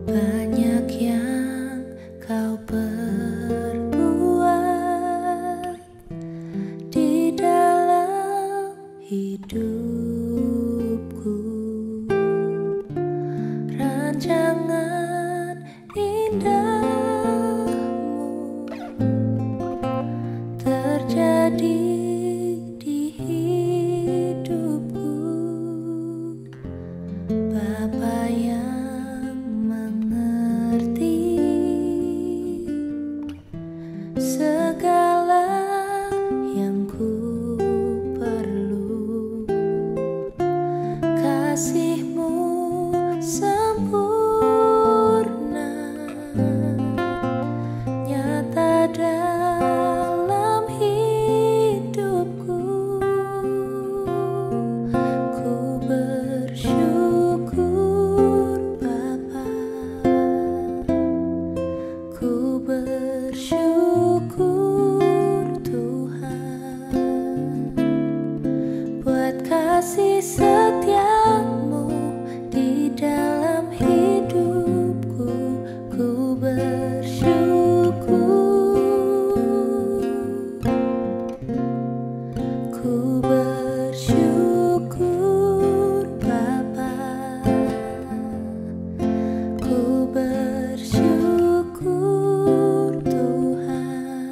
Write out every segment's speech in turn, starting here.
Banyak yang kau perbuat di dalam hidupku, rancangan indahmu terjadi di hidupku. Bapa yang mengerti segala yang ku perlu, kasih-Mu sempurna nyata dalam hidupku. Ku bersyukur Bapa, ku bersyukur Tuhan, buat kasih setia-Mu di dalam hidupku. Ku bersyukur, ku bersyukur Bapa, ku bersyukur Tuhan,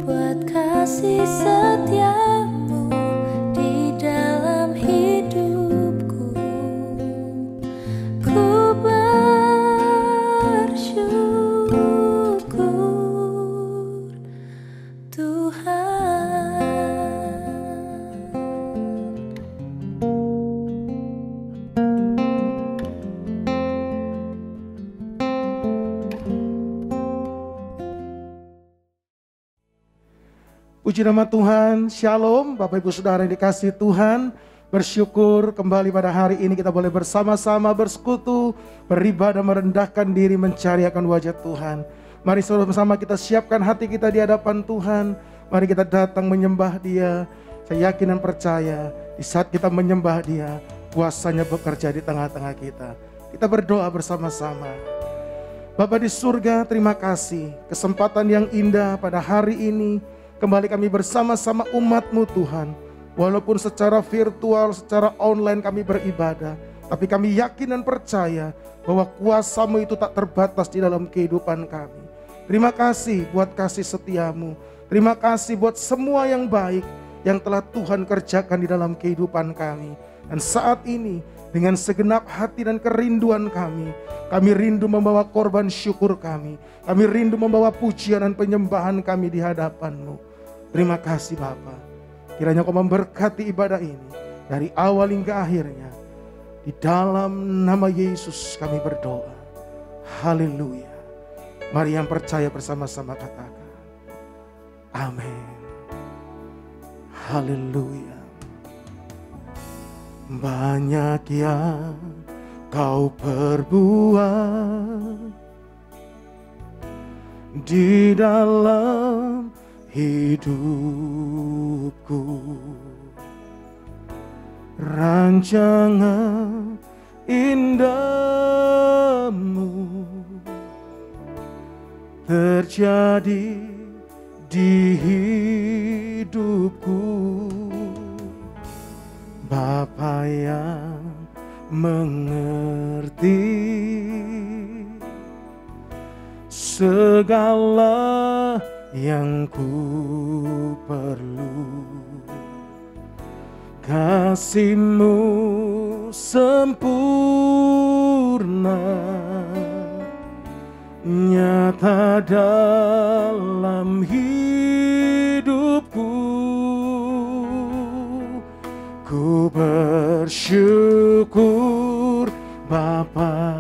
buat kasih setia-Mu di dalam hidupku. Ku bersyukur Tuhan. Puji nama Tuhan, Shalom Bapak Ibu Saudara yang dikasihi Tuhan. Bersyukur kembali pada hari ini kita boleh bersama-sama bersekutu, beribadah, merendahkan diri, mencari akan wajah Tuhan. Mari sama-sama kita siapkan hati kita di hadapan Tuhan. Mari kita datang menyembah Dia. Saya yakin dan percaya di saat kita menyembah Dia, kuasanya bekerja di tengah-tengah kita. Kita berdoa bersama-sama. Bapa di surga, terima kasih kesempatan yang indah pada hari ini. Kembali kami bersama-sama umat-Mu Tuhan. Walaupun secara virtual, secara online kami beribadah, tapi kami yakin dan percaya bahwa kuasa-Mu itu tak terbatas di dalam kehidupan kami. Terima kasih buat kasih setia-Mu. Terima kasih buat semua yang baik yang telah Tuhan kerjakan di dalam kehidupan kami. Dan saat ini dengan segenap hati dan kerinduan kami rindu membawa korban syukur kami. Kami rindu membawa pujian dan penyembahan kami di hadapan-Mu. Terima kasih Bapa. Kiranya Kau memberkati ibadah ini dari awal hingga akhirnya. Di dalam nama Yesus kami berdoa. Haleluya. Mari yang percaya bersama-sama katakan amin. Haleluya. Banyak yang Kau perbuat di dalam hidupku, rancangan indahmu terjadi di hidupku. Bapa yang mengerti segala yang ku perlu, kasih-Mu sempurna nyata dalam hidupku. Ku bersyukur Bapa.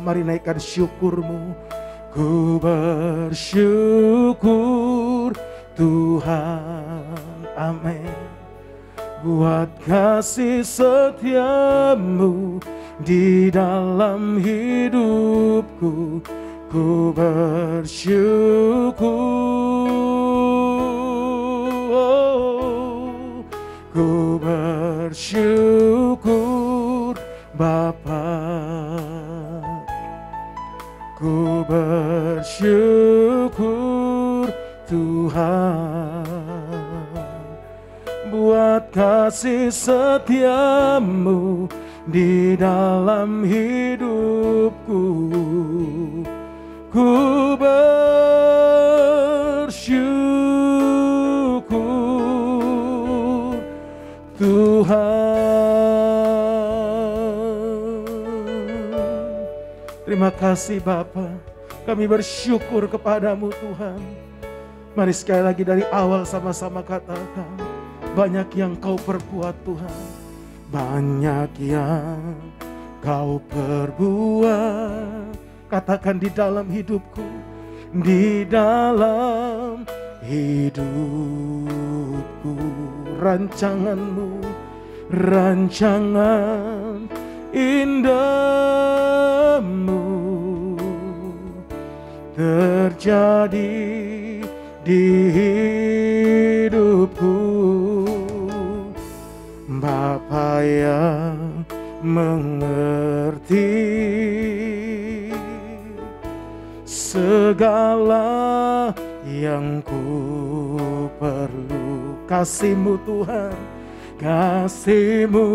Mari naikkan syukur-Mu. Ku bersyukur Tuhan, amin, buat kasih setia-Mu di dalam hidupku. Ku bersyukur, ku bersyukur Bapa. Ku bersyukur Tuhan buat kasih setiamu di dalam hidupku. Ku bersyukur Tuhan. Terima kasih Bapa, kami bersyukur kepadamu Tuhan. Mari sekali lagi dari awal sama-sama katakan, banyak yang kau perbuat Tuhan, banyak yang kau perbuat. Katakan di dalam hidupku, di dalam hidupku. Rancanganmu, rancangan indahmu terjadi di hidupku. Bapa yang mengerti segala yang ku perlu. Kasih-Mu Tuhan, kasih-Mu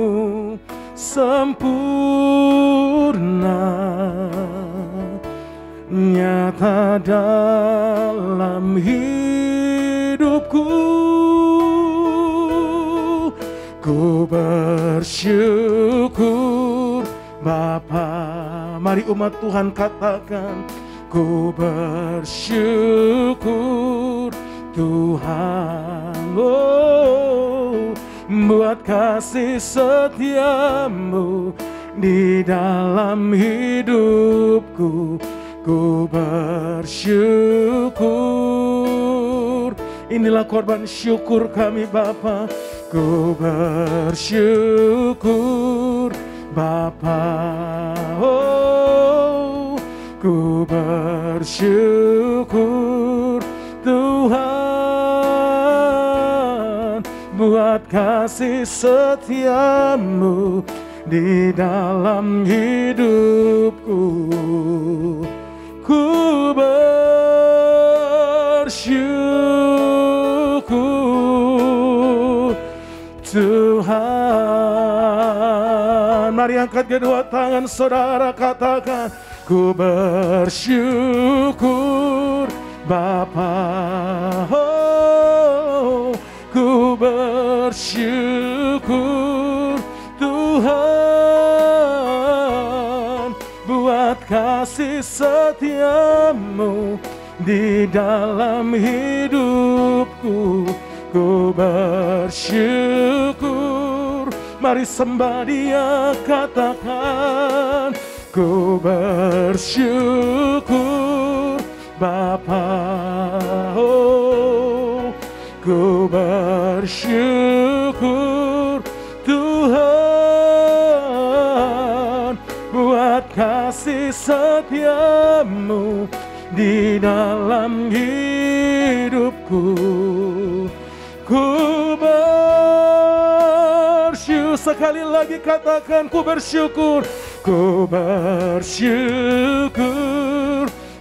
sempurna, nyata dalam hidupku. Ku bersyukur Bapa. Mari umat Tuhan katakan, ku bersyukur Tuhan, oh, buat kasih setiamu di dalam hidupku. Ku bersyukur. Inilah korban syukur kami Bapa. Ku bersyukur Bapa, oh, ku bersyukur Tuhan buat kasih setiamu di dalam hidupku. Ku bersyukur Tuhan. Mari angkat kedua tangan saudara, katakan, ku bersyukur Bapa, oh, ku bersyukur Tuhan buat kasih setiamu di dalam hidupku. Ku bersyukur. Mari sembah Dia, katakan, ku bersyukur Bapa, oh, ku bersyukur Tuhan buat kasih setiamu di dalam hidupku. Ku bersyukur. Sekali lagi katakan, ku bersyukur. Ku bersyukur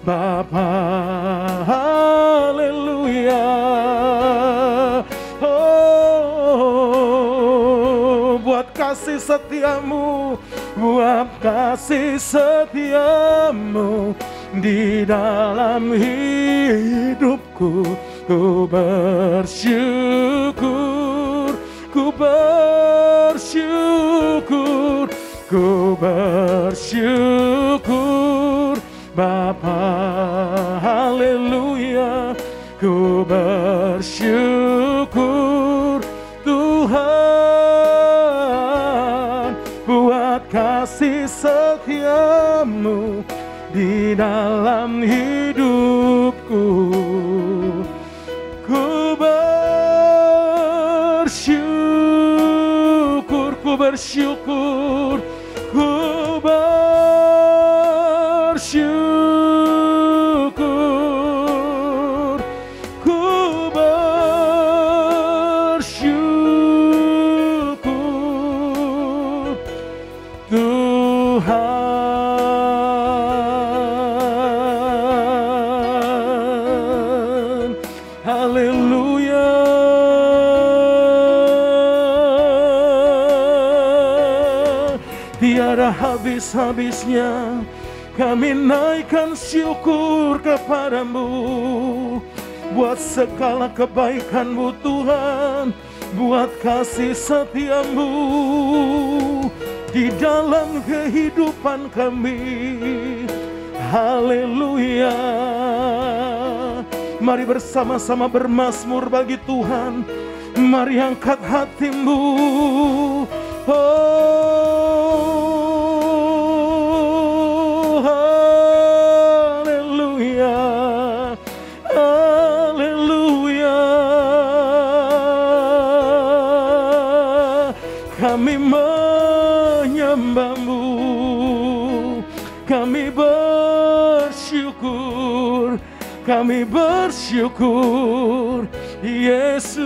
Bapa, haleluya, oh, buat kasih setiamu, buat kasih setiamu di dalam hidupku. Ku bersyukur, ku bersyukur, ku bersyukur Bapa, haleluya. Ku bersyukur Tuhan buat kasih setiamu di dalam hidupku. Ku bersyukur, ku bersyukur, ku bersyukur, ku bersyukur Tuhan. tiada habis-habisnya. Kami naikkan syukur kepadamu buat segala kebaikan-Mu Tuhan, buat kasih setia-Mu di dalam kehidupan kami. Haleluya. Mari bersama-sama bermazmur bagi Tuhan. Mari angkat hatimu. Oh, haleluya. Haleluya. Kami menyembah-Mu. Kami bersyukur. Kami bersyukur, Yesus.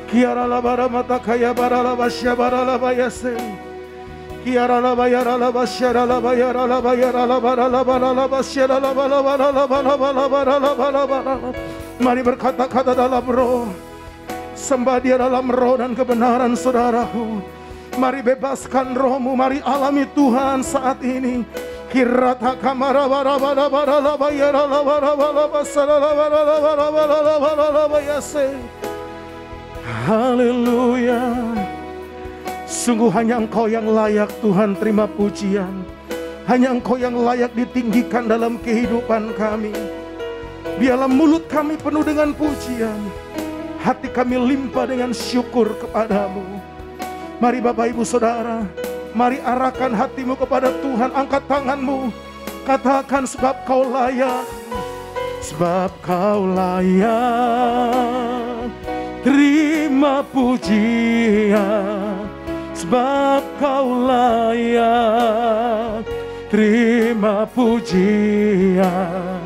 Kiara la bara mata kaya bara la basya bara la bayase. Kiara la bayara la basya la bayara la bayara la bara la bara la basya la bara la bara la bara la bara la bara bara. Mari berkata-kata dalam roh. Sembah Dia dalam roh dan kebenaran, saudaraku. Mari bebaskan rohmu, mari alami Tuhan saat ini. Kirata kamara bara bara bara la bayara la bara bara basala la bara la bara bara la bara la bayase. Haleluya. Sungguh hanya Engkau yang layak Tuhan terima pujian. Hanya Engkau yang layak ditinggikan dalam kehidupan kami. Biarlah mulut kami penuh dengan pujian, hati kami limpah dengan syukur kepadamu. Mari Bapak Ibu Saudara, mari arahkan hatimu kepada Tuhan. Angkat tanganmu, katakan sebab Kau layak. Sebab Kau layak terima pujian. Sebab Kau layak terima pujian.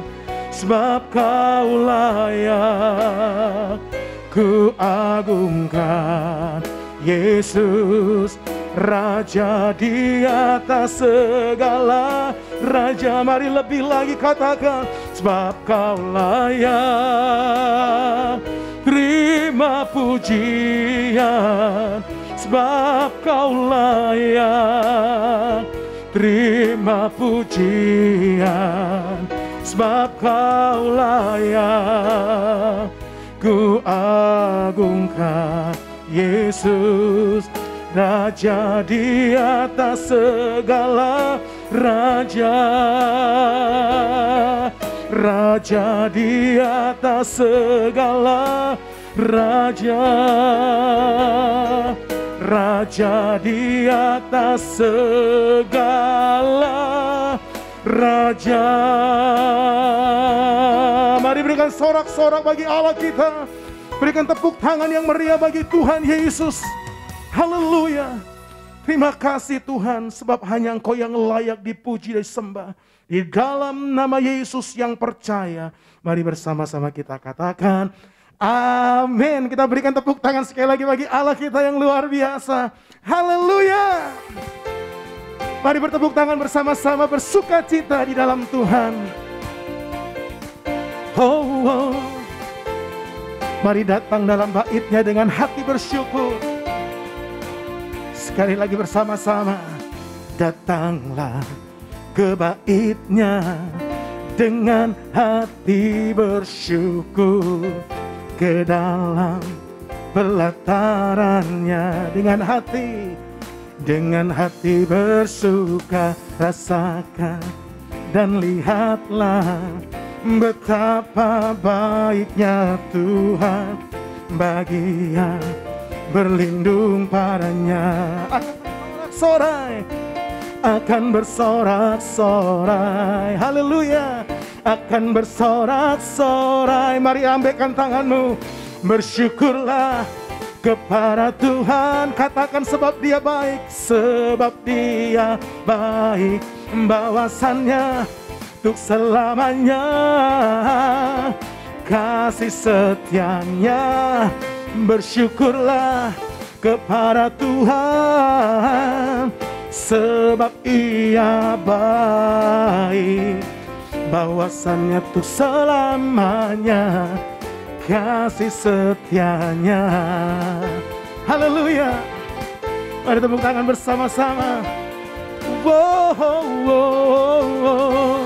Sebab Kau layak ku agungkan Yesus, Raja di atas segala raja. Mari lebih lagi katakan, sebab Kau layak terima pujian. Sebab Kau layak terima pujian. Sebab Kau layak ku agungkan Yesus, Raja di atas segala raja. Raja di atas segala raja. Raja di atas segala raja. Mari berikan sorak-sorak bagi Allah kita. Berikan tepuk tangan yang meriah bagi Tuhan Yesus. Haleluya. Terima kasih Tuhan, sebab hanya Engkau yang layak dipuji dan disembah. Di dalam nama Yesus yang percaya, mari bersama-sama kita katakan amin. Kita berikan tepuk tangan sekali lagi bagi Allah kita yang luar biasa. Haleluya. Mari bertepuk tangan bersama-sama, bersuka cita di dalam Tuhan. Oh, oh. Mari datang dalam bait-Nya dengan hati bersyukur. Sekali lagi bersama-sama, datanglah ke bait-Nya dengan hati bersyukur, ke dalam pelatarannya dengan hati bersuka. Rasakan dan lihatlah betapa baiknya Tuhan bagi yang berlindung padanya. Akan bersorak-sorai, haleluya, akan bersorak-sorai. Mari ambekkan tanganmu, bersyukurlah kepada Tuhan. Katakan sebab Dia baik, sebab Dia baik, bahwasannya untuk selamanya kasih setianya. Bersyukurlah kepada Tuhan, sebab Ia baik, bahwasannya untuk selamanya kasih setianya. Haleluya. Mari tepuk tangan bersama-sama. Wow, wow, wow.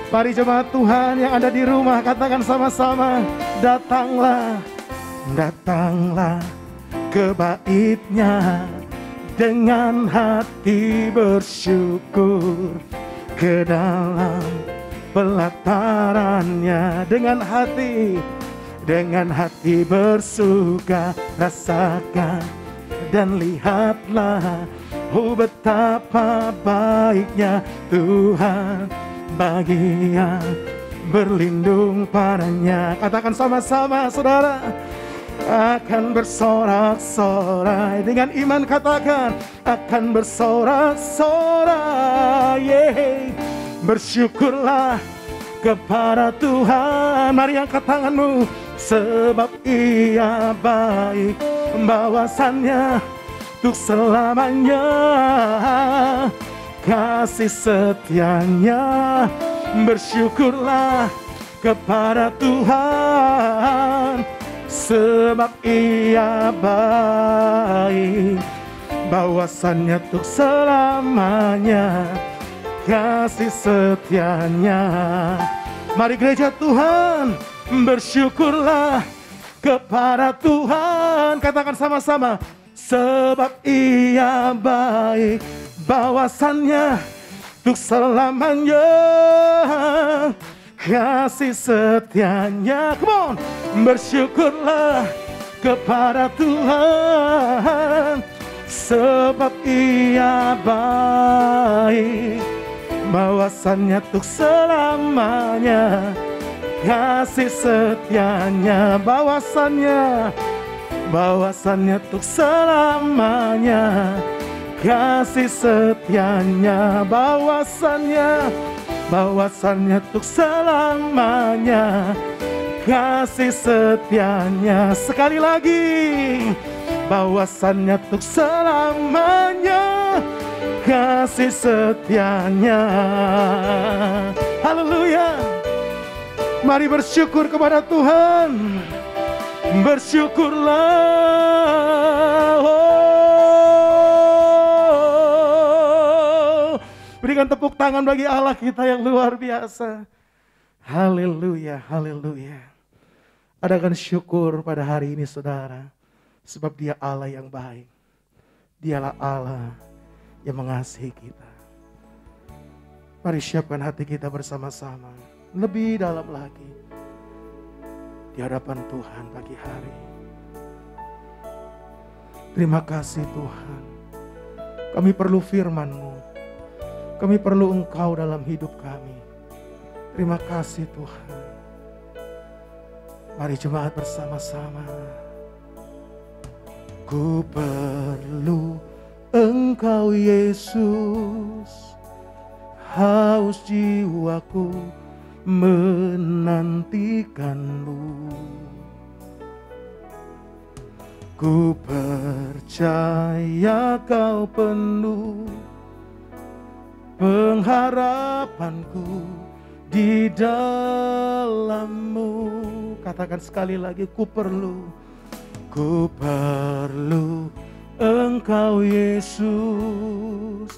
Mari jemaat Tuhan yang ada di rumah, katakan sama-sama, datanglah, datanglah ke bait-Nya dengan hati bersyukur, ke dalam pelatarannya dengan hati bersuka, rasakan dan lihatlah, oh betapa baiknya Tuhan bagi yang berlindung padanya. Katakan sama-sama saudara, akan bersorak-sorai. Dengan iman katakan, akan bersorak-sorai. Bersyukurlah kepada Tuhan. Mari angkat tanganmu, sebab Ia baik, bahwasannya untuk selamanya kasih setianya. Bersyukurlah kepada Tuhan, sebab Ia baik, bahwasannya untuk selamanya kasih setianya. Mari gereja Tuhan, bersyukurlah kepada Tuhan. Katakan sama-sama, sebab Ia baik, bahwasannya untuk selamanya kasih setianya. Come on, bersyukurlah kepada Tuhan, sebab Ia baik, bahwasannya untuk selamanya kasih setianya. Bahwasannya untuk selamanya kasih setianya. Bahwasannya untuk selamanya kasih setianya. Sekali lagi, bahwasannya untuk selamanya kasih setianya. Haleluya. Mari bersyukur kepada Tuhan. Bersyukurlah. Berikan tepuk tangan bagi Allah kita yang luar biasa. Haleluya, haleluya. Adakan syukur pada hari ini saudara, sebab Dia Allah yang baik. Dialah Allah yang mengasihi kita. Mari siapkan hati kita bersama-sama, lebih dalam lagi di hadapan Tuhan pagi hari. Terima kasih Tuhan, kami perlu firman-Mu, kami perlu Engkau dalam hidup kami. Terima kasih Tuhan. Mari jemaat bersama-sama. Ku perlu Engkau Yesus, haus jiwaku menantikan-Mu. Ku percaya Kau penuh pengharapanku di dalam-Mu. Katakan sekali lagi, ku perlu Engkau Yesus,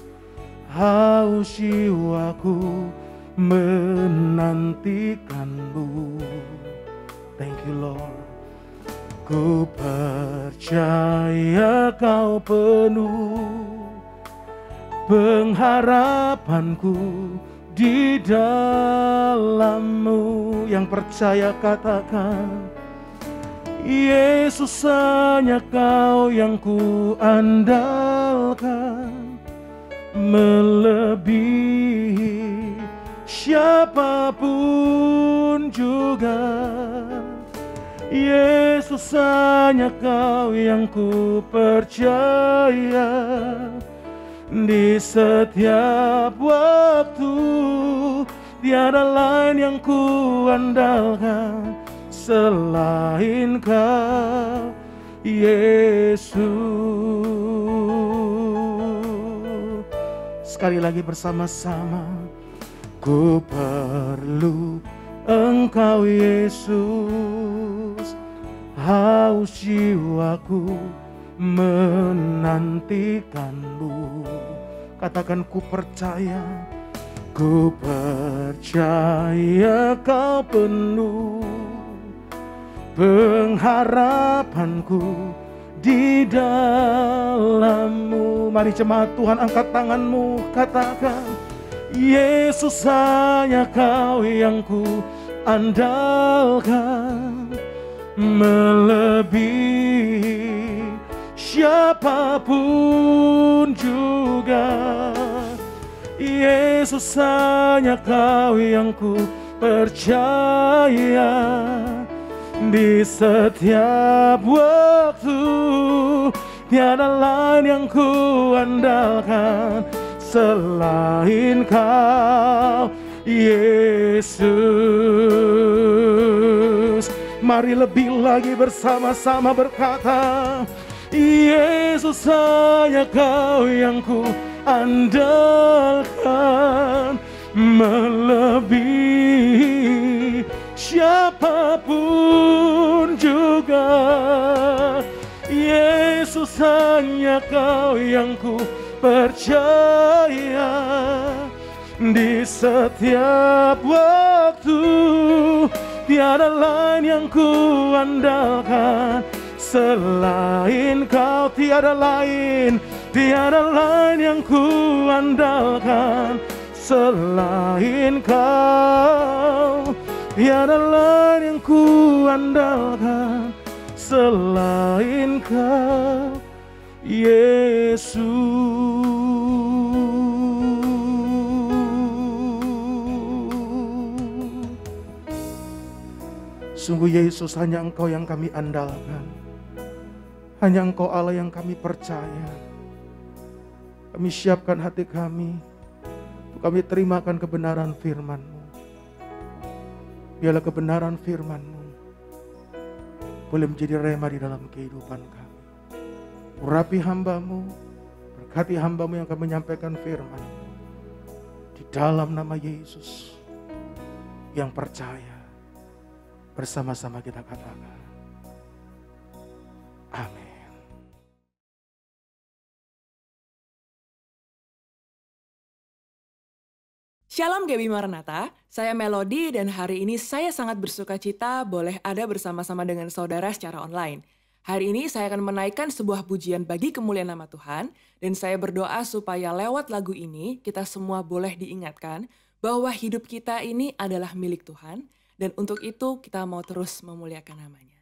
haus jiwaku menantikan-Mu. Thank you Lord. Ku percaya Kau penuh pengharapanku di dalam-Mu. Yang percaya katakan, Yesus hanya Kau yang ku andalkan, melebihi siapapun juga. Yesus hanya Kau yang ku percaya, di setiap waktu tiada lain yang ku andalkan selain Kau Yesus. Sekali lagi bersama-sama. Ku perlu Engkau Yesus, haus jiwaku menantikanmu. Katakan ku percaya kau penuh pengharapanku di dalammu. Mari jemaat Tuhan, angkat tanganmu, katakan, Yesus hanya Kau yang ku andalkan, melebihi siapapun juga. Yesus hanya Kau yang ku percaya, di setiap waktu tiada lain yang ku andalkan selain Kau, Yesus. Mari lebih lagi bersama-sama berkata, Yesus hanya Kau yang ku andalkan, melebihi siapapun juga. Yesus hanya Kau yang ku percaya, di setiap waktu tiada lain yang ku andalkan selain Kau. Tiada lain yang ku andalkan selain Kau. Tiada lain yang ku andalkan selain Kau, Yesus. Sungguh Yesus, hanya Engkau yang kami andalkan, hanya Engkau Allah yang kami percaya. Kami siapkan hati kami untuk kami terimakan kebenaran firman-Mu. Biarlah kebenaran firman-Mu boleh menjadi rema di dalam kehidupan kami. Urapi hamba-Mu, berkati hamba-Mu yang akan menyampaikan firman. Di dalam nama Yesus yang percaya, bersama-sama kita katakan, amin. Shalom Gaby Maranatha, saya Melody dan hari ini saya sangat bersuka cita boleh ada bersama-sama dengan saudara secara online. Hari ini saya akan menaikkan sebuah pujian bagi kemuliaan nama Tuhan dan saya berdoa supaya lewat lagu ini kita semua boleh diingatkan bahwa hidup kita ini adalah milik Tuhan dan untuk itu kita mau terus memuliakan namanya.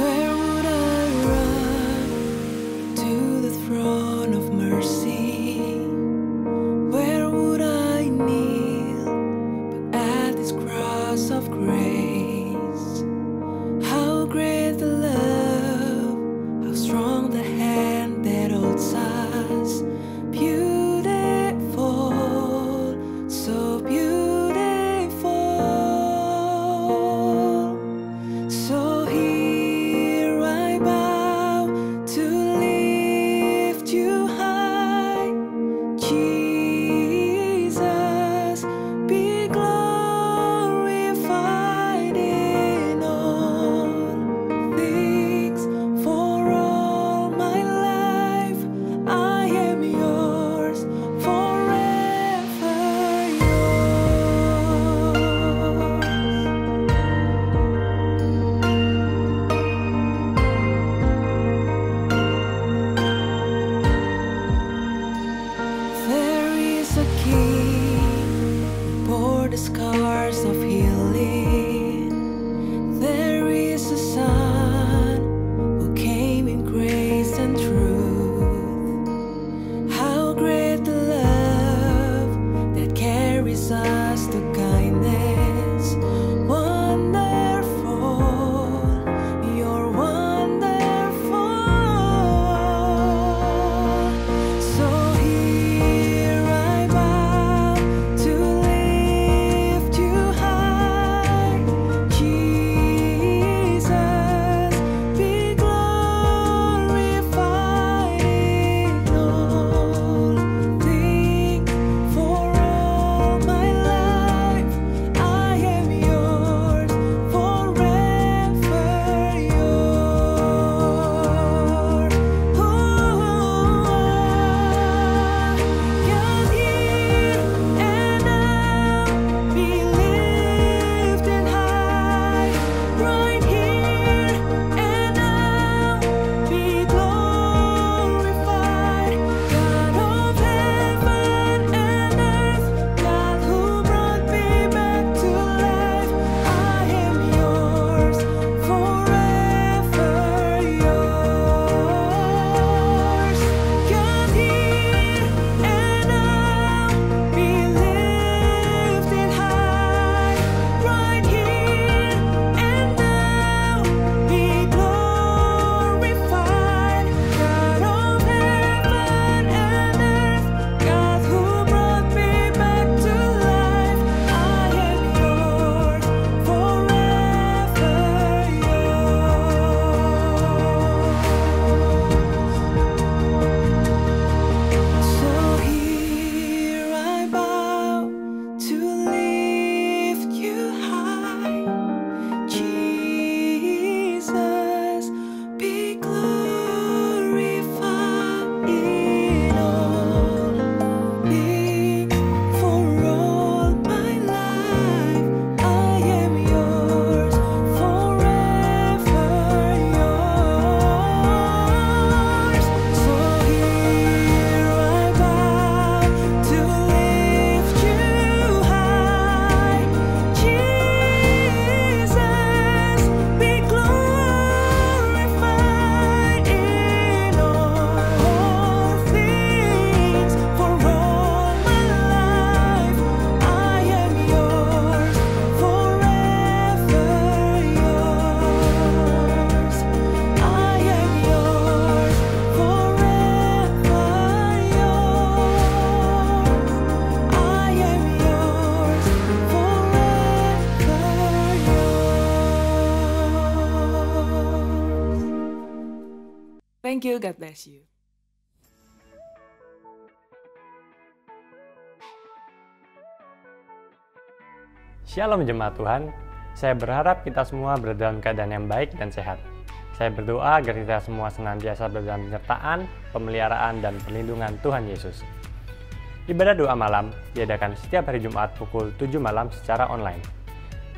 Where would I run to the throne of mercy? Where would I kneel but at this cross of grace? How great the love, how strong the hand that holds us. Beautiful, so beautiful. So here I bow to lift you high, Jesus, be glorified in all things. For all my life I am yours, forever yours. There is a king who bore the scars of healing. There is a son who came in grace and truth. How great the love that carries us to kindness. Wonderful, you're wonderful. So here I bow to lift you high, Jesus, be glorified in all Thank you, God bless you. Shalom jemaat Tuhan, saya berharap kita semua berada dalam keadaan yang baik dan sehat. Saya berdoa agar kita semua senantiasa berada dalam penyertaan, pemeliharaan, dan perlindungan Tuhan Yesus. Ibadah doa malam diadakan setiap hari Jumat pukul 7 malam secara online.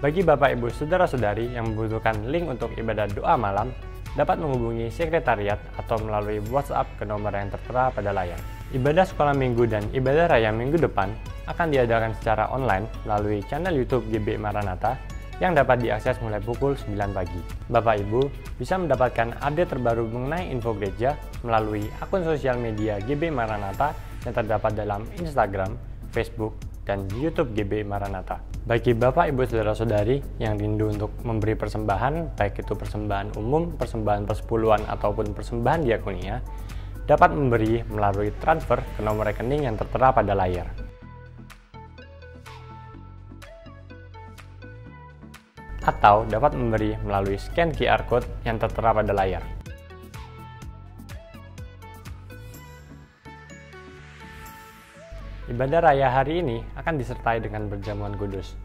Bagi Bapak Ibu Saudara-saudari yang membutuhkan link untuk ibadah doa malam, dapat menghubungi sekretariat atau melalui WhatsApp ke nomor yang tertera pada layar. Ibadah sekolah minggu dan ibadah raya minggu depan akan diadakan secara online melalui channel YouTube GB Maranatha yang dapat diakses mulai pukul 9 pagi. Bapak Ibu bisa mendapatkan update terbaru mengenai info gereja melalui akun sosial media GB Maranatha yang terdapat dalam Instagram, Facebook, dan YouTube GB Maranatha. Bagi Bapak Ibu Saudara-saudari yang rindu untuk memberi persembahan, baik itu persembahan umum, persembahan persepuluhan, ataupun persembahan diakonia, dapat memberi melalui transfer ke nomor rekening yang tertera pada layar. Atau dapat memberi melalui scan QR Code yang tertera pada layar. Ibadah raya hari ini akan disertai dengan perjamuan kudus.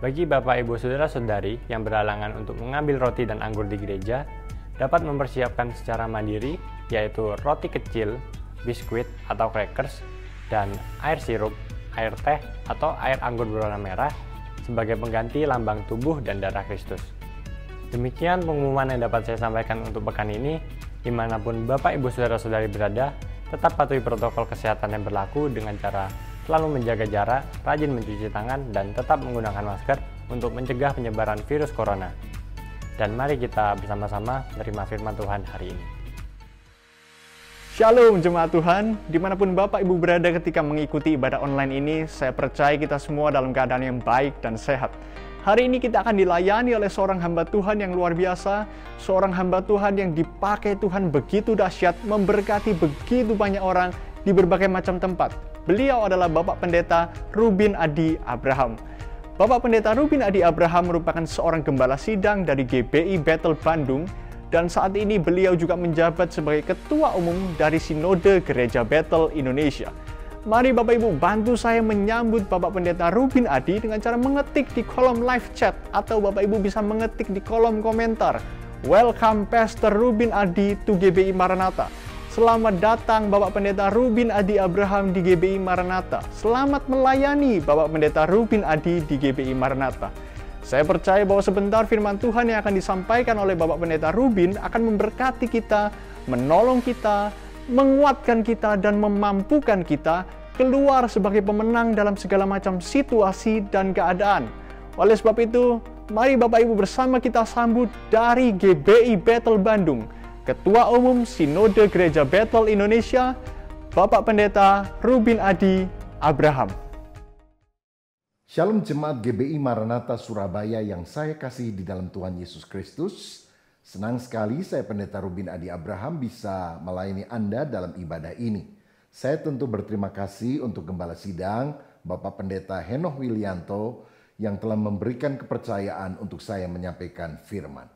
Bagi Bapak Ibu Saudara-saudari yang berhalangan untuk mengambil roti dan anggur di gereja, dapat mempersiapkan secara mandiri, yaitu roti kecil, biskuit atau crackers, dan air sirup, air teh, atau air anggur berwarna merah sebagai pengganti lambang tubuh dan darah Kristus. Demikian pengumuman yang dapat saya sampaikan untuk pekan ini. Dimanapun Bapak Ibu Saudara-saudari berada, tetap patuhi protokol kesehatan yang berlaku dengan cara selalu menjaga jarak, rajin mencuci tangan, dan tetap menggunakan masker untuk mencegah penyebaran virus corona. Dan mari kita bersama-sama menerima firman Tuhan hari ini. Shalom jemaat Tuhan, dimanapun Bapak Ibu berada ketika mengikuti ibadah online ini, saya percaya kita semua dalam keadaan yang baik dan sehat. Hari ini kita akan dilayani oleh seorang hamba Tuhan yang luar biasa, seorang hamba Tuhan yang dipakai Tuhan begitu dahsyat, memberkati begitu banyak orang di berbagai macam tempat. Beliau adalah Bapak Pendeta Rubin Adi Abraham. Bapak Pendeta Rubin Adi Abraham merupakan seorang gembala sidang dari GBI Bethel Bandung, dan saat ini beliau juga menjabat sebagai Ketua Umum dari Sinode Gereja Bethel Indonesia. Mari Bapak Ibu bantu saya menyambut Bapak Pendeta Rubin Adi dengan cara mengetik di kolom live chat, atau Bapak Ibu bisa mengetik di kolom komentar, "Welcome Pastor Rubin Adi to GBI Maranatha." Selamat datang Bapak Pendeta Rubin Adi Abraham di GBI Maranatha. Selamat melayani Bapak Pendeta Rubin Adi di GBI Maranatha. Saya percaya bahwa sebentar firman Tuhan yang akan disampaikan oleh Bapak Pendeta Rubin akan memberkati kita, menolong kita, menguatkan kita, dan memampukan kita keluar sebagai pemenang dalam segala macam situasi dan keadaan. Oleh sebab itu, mari Bapak Ibu bersama kita sambut dari GBI Bethel Bandung, Ketua Umum Sinode Gereja Bethel Indonesia, Bapak Pendeta Rubin Adi Abraham. Shalom jemaat GBI Maranatha Surabaya yang saya kasih di dalam Tuhan Yesus Kristus. Senang sekali saya Pendeta Rubin Adi Abraham bisa melayani Anda dalam ibadah ini. Saya tentu berterima kasih untuk Gembala Sidang, Bapak Pendeta Henoch Willianto yang telah memberikan kepercayaan untuk saya menyampaikan firman.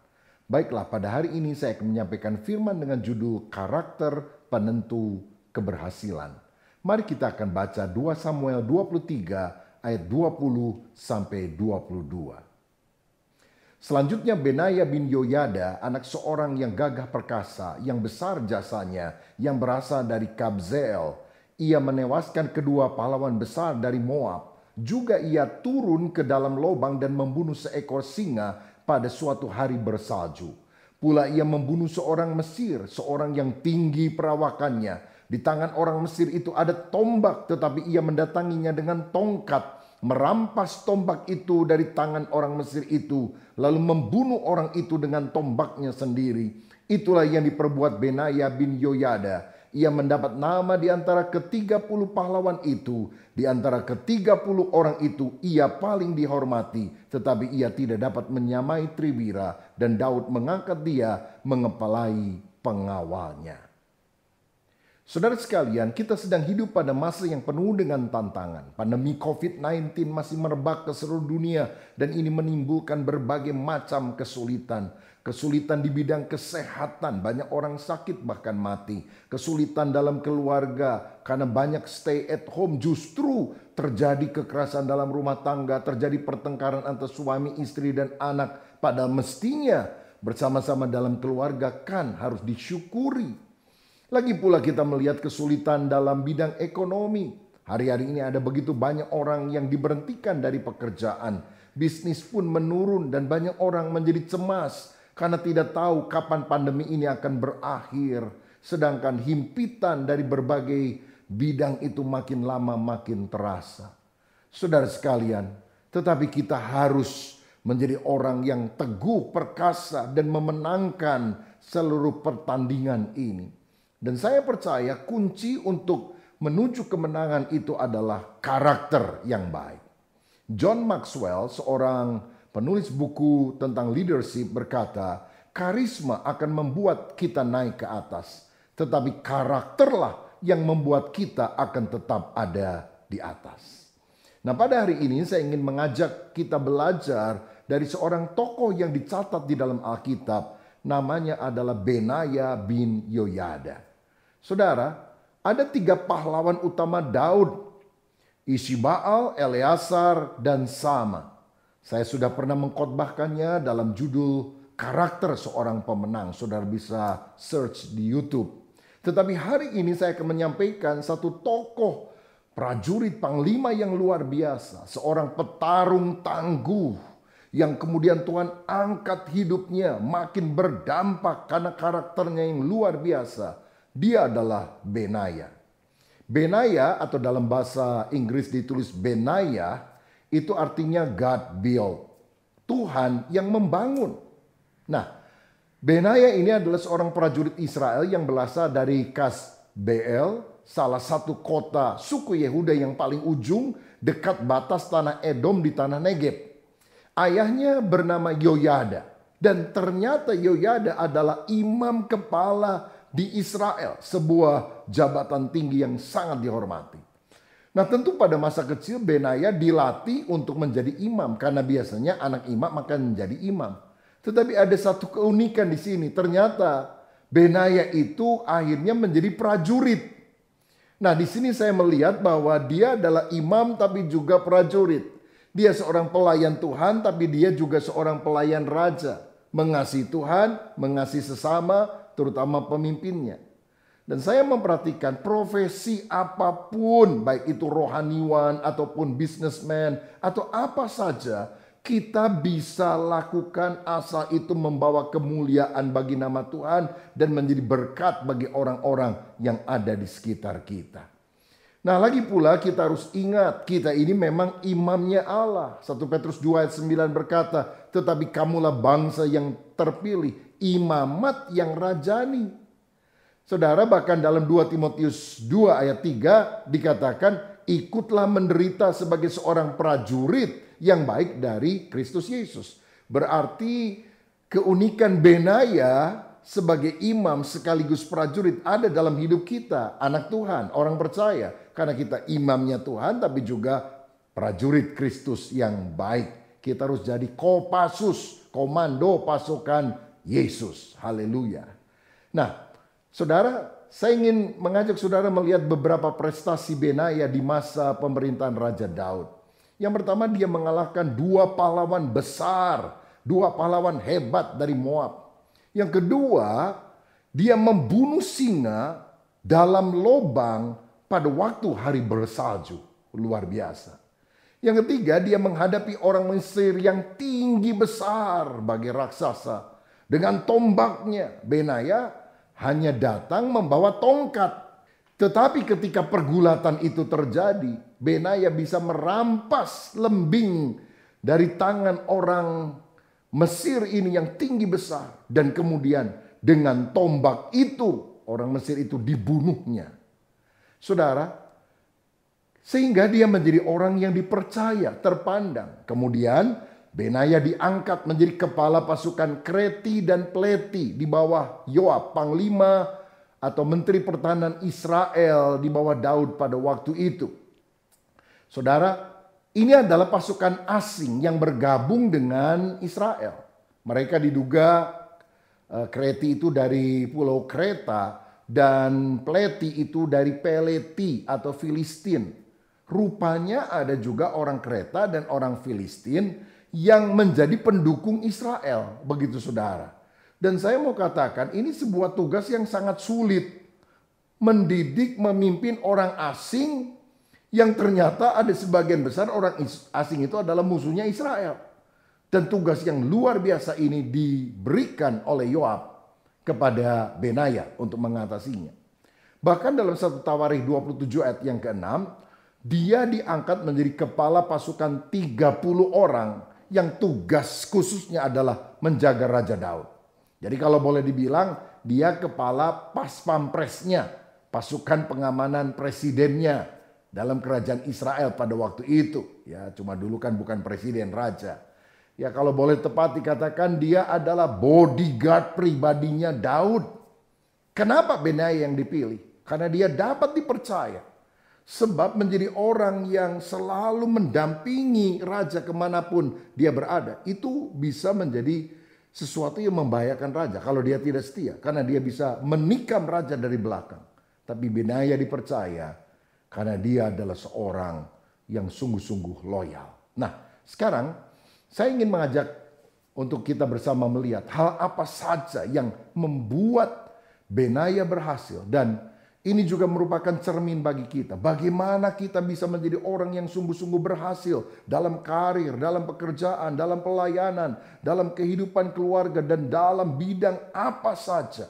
Baiklah, pada hari ini saya akan menyampaikan firman dengan judul Karakter Penentu Keberhasilan. Mari kita akan baca 2 Samuel 23 ayat 20 sampai 22. Selanjutnya Benaya bin Yoyada, anak seorang yang gagah perkasa, yang besar jasanya, yang berasal dari Kabzeel. Ia menewaskan kedua pahlawan besar dari Moab. Juga ia turun ke dalam lubang dan membunuh seekor singa pada suatu hari bersalju. Pula ia membunuh seorang Mesir, seorang yang tinggi perawakannya. Di tangan orang Mesir itu ada tombak, tetapi ia mendatanginya dengan tongkat, merampas tombak itu dari tangan orang Mesir itu, lalu membunuh orang itu dengan tombaknya sendiri. Itulah yang diperbuat Benaya bin Yoyada. Ia mendapat nama di antara ke-30 pahlawan itu. Di antara ke-30 orang itu ia paling dihormati, tetapi ia tidak dapat menyamai Triwira, dan Daud mengangkat dia mengepalai pengawalnya. Saudara sekalian, kita sedang hidup pada masa yang penuh dengan tantangan. Pandemi COVID-19 masih merebak ke seluruh dunia dan ini menimbulkan berbagai macam kesulitan. kesulitan di bidang kesehatan, banyak orang sakit bahkan mati, kesulitan dalam keluarga karena banyak stay at home, justru terjadi kekerasan dalam rumah tangga, terjadi pertengkaran antara suami, istri, dan anak. Padahal mestinya bersama-sama dalam keluarga kan harus disyukuri. Lagi pula kita melihat kesulitan dalam bidang ekonomi. Hari-hari ini ada begitu banyak orang yang diberhentikan dari pekerjaan. Bisnis pun menurun dan banyak orang menjadi cemas karena tidak tahu kapan pandemi ini akan berakhir. Sedangkan himpitan dari berbagai bidang itu makin lama makin terasa. Saudara sekalian, tetapi kita harus menjadi orang yang teguh, perkasa, dan memenangkan seluruh pertandingan ini. Dan saya percaya kunci untuk menuju kemenangan itu adalah karakter yang baik. John Maxwell, seorang penulis buku tentang leadership, berkata, karisma akan membuat kita naik ke atas, tetapi karakterlah yang membuat kita akan tetap ada di atas. Nah, pada hari ini saya ingin mengajak kita belajar dari seorang tokoh yang dicatat di dalam Alkitab. Namanya adalah Benaya bin Yoyada. Saudara, ada 3 pahlawan utama Daud: Ishibaal, Eleazar, dan Sama. Saya sudah pernah mengkhotbahkannya dalam judul karakter seorang pemenang. Saudara bisa search di YouTube. Tetapi hari ini saya akan menyampaikan satu tokoh prajurit panglima yang luar biasa. Seorang petarung tangguh yang kemudian Tuhan angkat hidupnya makin berdampak karena karakternya yang luar biasa. Dia adalah Benaya. Benaya atau dalam bahasa Inggris ditulis Benaya, itu artinya God build. Tuhan yang membangun. Nah, Benaya ini adalah seorang prajurit Israel yang berasal dari Kasbeel, salah satu kota suku Yehuda yang paling ujung dekat batas tanah Edom di tanah Negeb. Ayahnya bernama Yoyada, dan ternyata Yoyada adalah imam kepala di Israel, sebuah jabatan tinggi yang sangat dihormati. Nah, tentu pada masa kecil Benaya dilatih untuk menjadi imam, karena biasanya anak imam akan menjadi imam. Tetapi ada satu keunikan di sini, ternyata Benaya itu akhirnya menjadi prajurit. Nah, di sini saya melihat bahwa dia adalah imam tapi juga prajurit. Dia seorang pelayan Tuhan tapi dia juga seorang pelayan raja. Mengasihi Tuhan, mengasihi sesama, terutama pemimpinnya. Dan saya memperhatikan profesi apapun, baik itu rohaniwan ataupun businessman atau apa saja, kita bisa lakukan asal itu membawa kemuliaan bagi nama Tuhan dan menjadi berkat bagi orang-orang yang ada di sekitar kita. Nah, lagi pula kita harus ingat, kita ini memang imamnya Allah. 1 Petrus 2 ayat 9 berkata, tetapi kamulah bangsa yang terpilih, imamat yang rajani. Saudara, bahkan dalam 2 Timotius 2 ayat 3 dikatakan, ikutlah menderita sebagai seorang prajurit yang baik dari Kristus Yesus. Berarti keunikan Benaya sebagai imam sekaligus prajurit ada dalam hidup kita, anak Tuhan, orang percaya. Karena kita imamnya Tuhan tapi juga prajurit Kristus yang baik. Kita harus jadi Kopassus, komando pasukan Yesus. Haleluya. Nah, saudara, saya ingin mengajak saudara melihat beberapa prestasi Benaya di masa pemerintahan Raja Daud. Yang pertama, dia mengalahkan 2 pahlawan besar, 2 pahlawan hebat dari Moab. Yang kedua, dia membunuh singa dalam lubang pada waktu hari bersalju. Luar biasa. Yang ketiga, dia menghadapi orang Mesir yang tinggi besar bagai raksasa. Dengan tombaknya, Benaya hanya datang membawa tongkat. Tetapi ketika pergulatan itu terjadi, Benaya bisa merampas lembing dari tangan orang Mesir ini yang tinggi besar. Dan kemudian dengan tombak itu, orang Mesir itu dibunuhnya. Saudara, sehingga dia menjadi orang yang dipercaya, terpandang. Kemudian Benaya diangkat menjadi kepala pasukan Kreti dan Pleti di bawah Yoab, panglima atau menteri pertahanan Israel di bawah Daud pada waktu itu. Saudara, ini adalah pasukan asing yang bergabung dengan Israel. Mereka diduga Kreti itu dari pulau Kreta, dan Pleti itu dari Peleti atau Filistin. Rupanya ada juga orang Kreta dan orang Filistin yang menjadi pendukung Israel, begitu saudara. Dan saya mau katakan ini sebuah tugas yang sangat sulit. Mendidik, memimpin orang asing yang ternyata ada sebagian besar orang asing itu adalah musuhnya Israel. Dan tugas yang luar biasa ini diberikan oleh Yoab kepada Benaya untuk mengatasinya. Bahkan dalam 1 Tawarikh 27 ayat yang ke-6, dia diangkat menjadi kepala pasukan 30 orang yang tugas khususnya adalah menjaga Raja Daud. Jadi kalau boleh dibilang dia kepala Paspampresnya, pasukan pengamanan presidennya dalam kerajaan Israel pada waktu itu. Ya, cuma dulu kan bukan presiden, raja. Ya kalau boleh tepat dikatakan dia adalah bodyguard pribadinya Daud. Kenapa Benaya yang dipilih? Karena dia dapat dipercaya. Sebab menjadi orang yang selalu mendampingi raja kemanapun dia berada. Itu bisa menjadi sesuatu yang membahayakan raja kalau dia tidak setia. Karena dia bisa menikam raja dari belakang. Tapi Benaya dipercaya karena dia adalah seorang yang sungguh-sungguh loyal. Nah sekarang saya ingin mengajak untuk kita bersama melihat hal apa saja yang membuat Benaya berhasil. Dan ini juga merupakan cermin bagi kita. Bagaimana kita bisa menjadi orang yang sungguh-sungguh berhasil dalam karir, dalam pekerjaan, dalam pelayanan, dalam kehidupan keluarga, dan dalam bidang apa saja.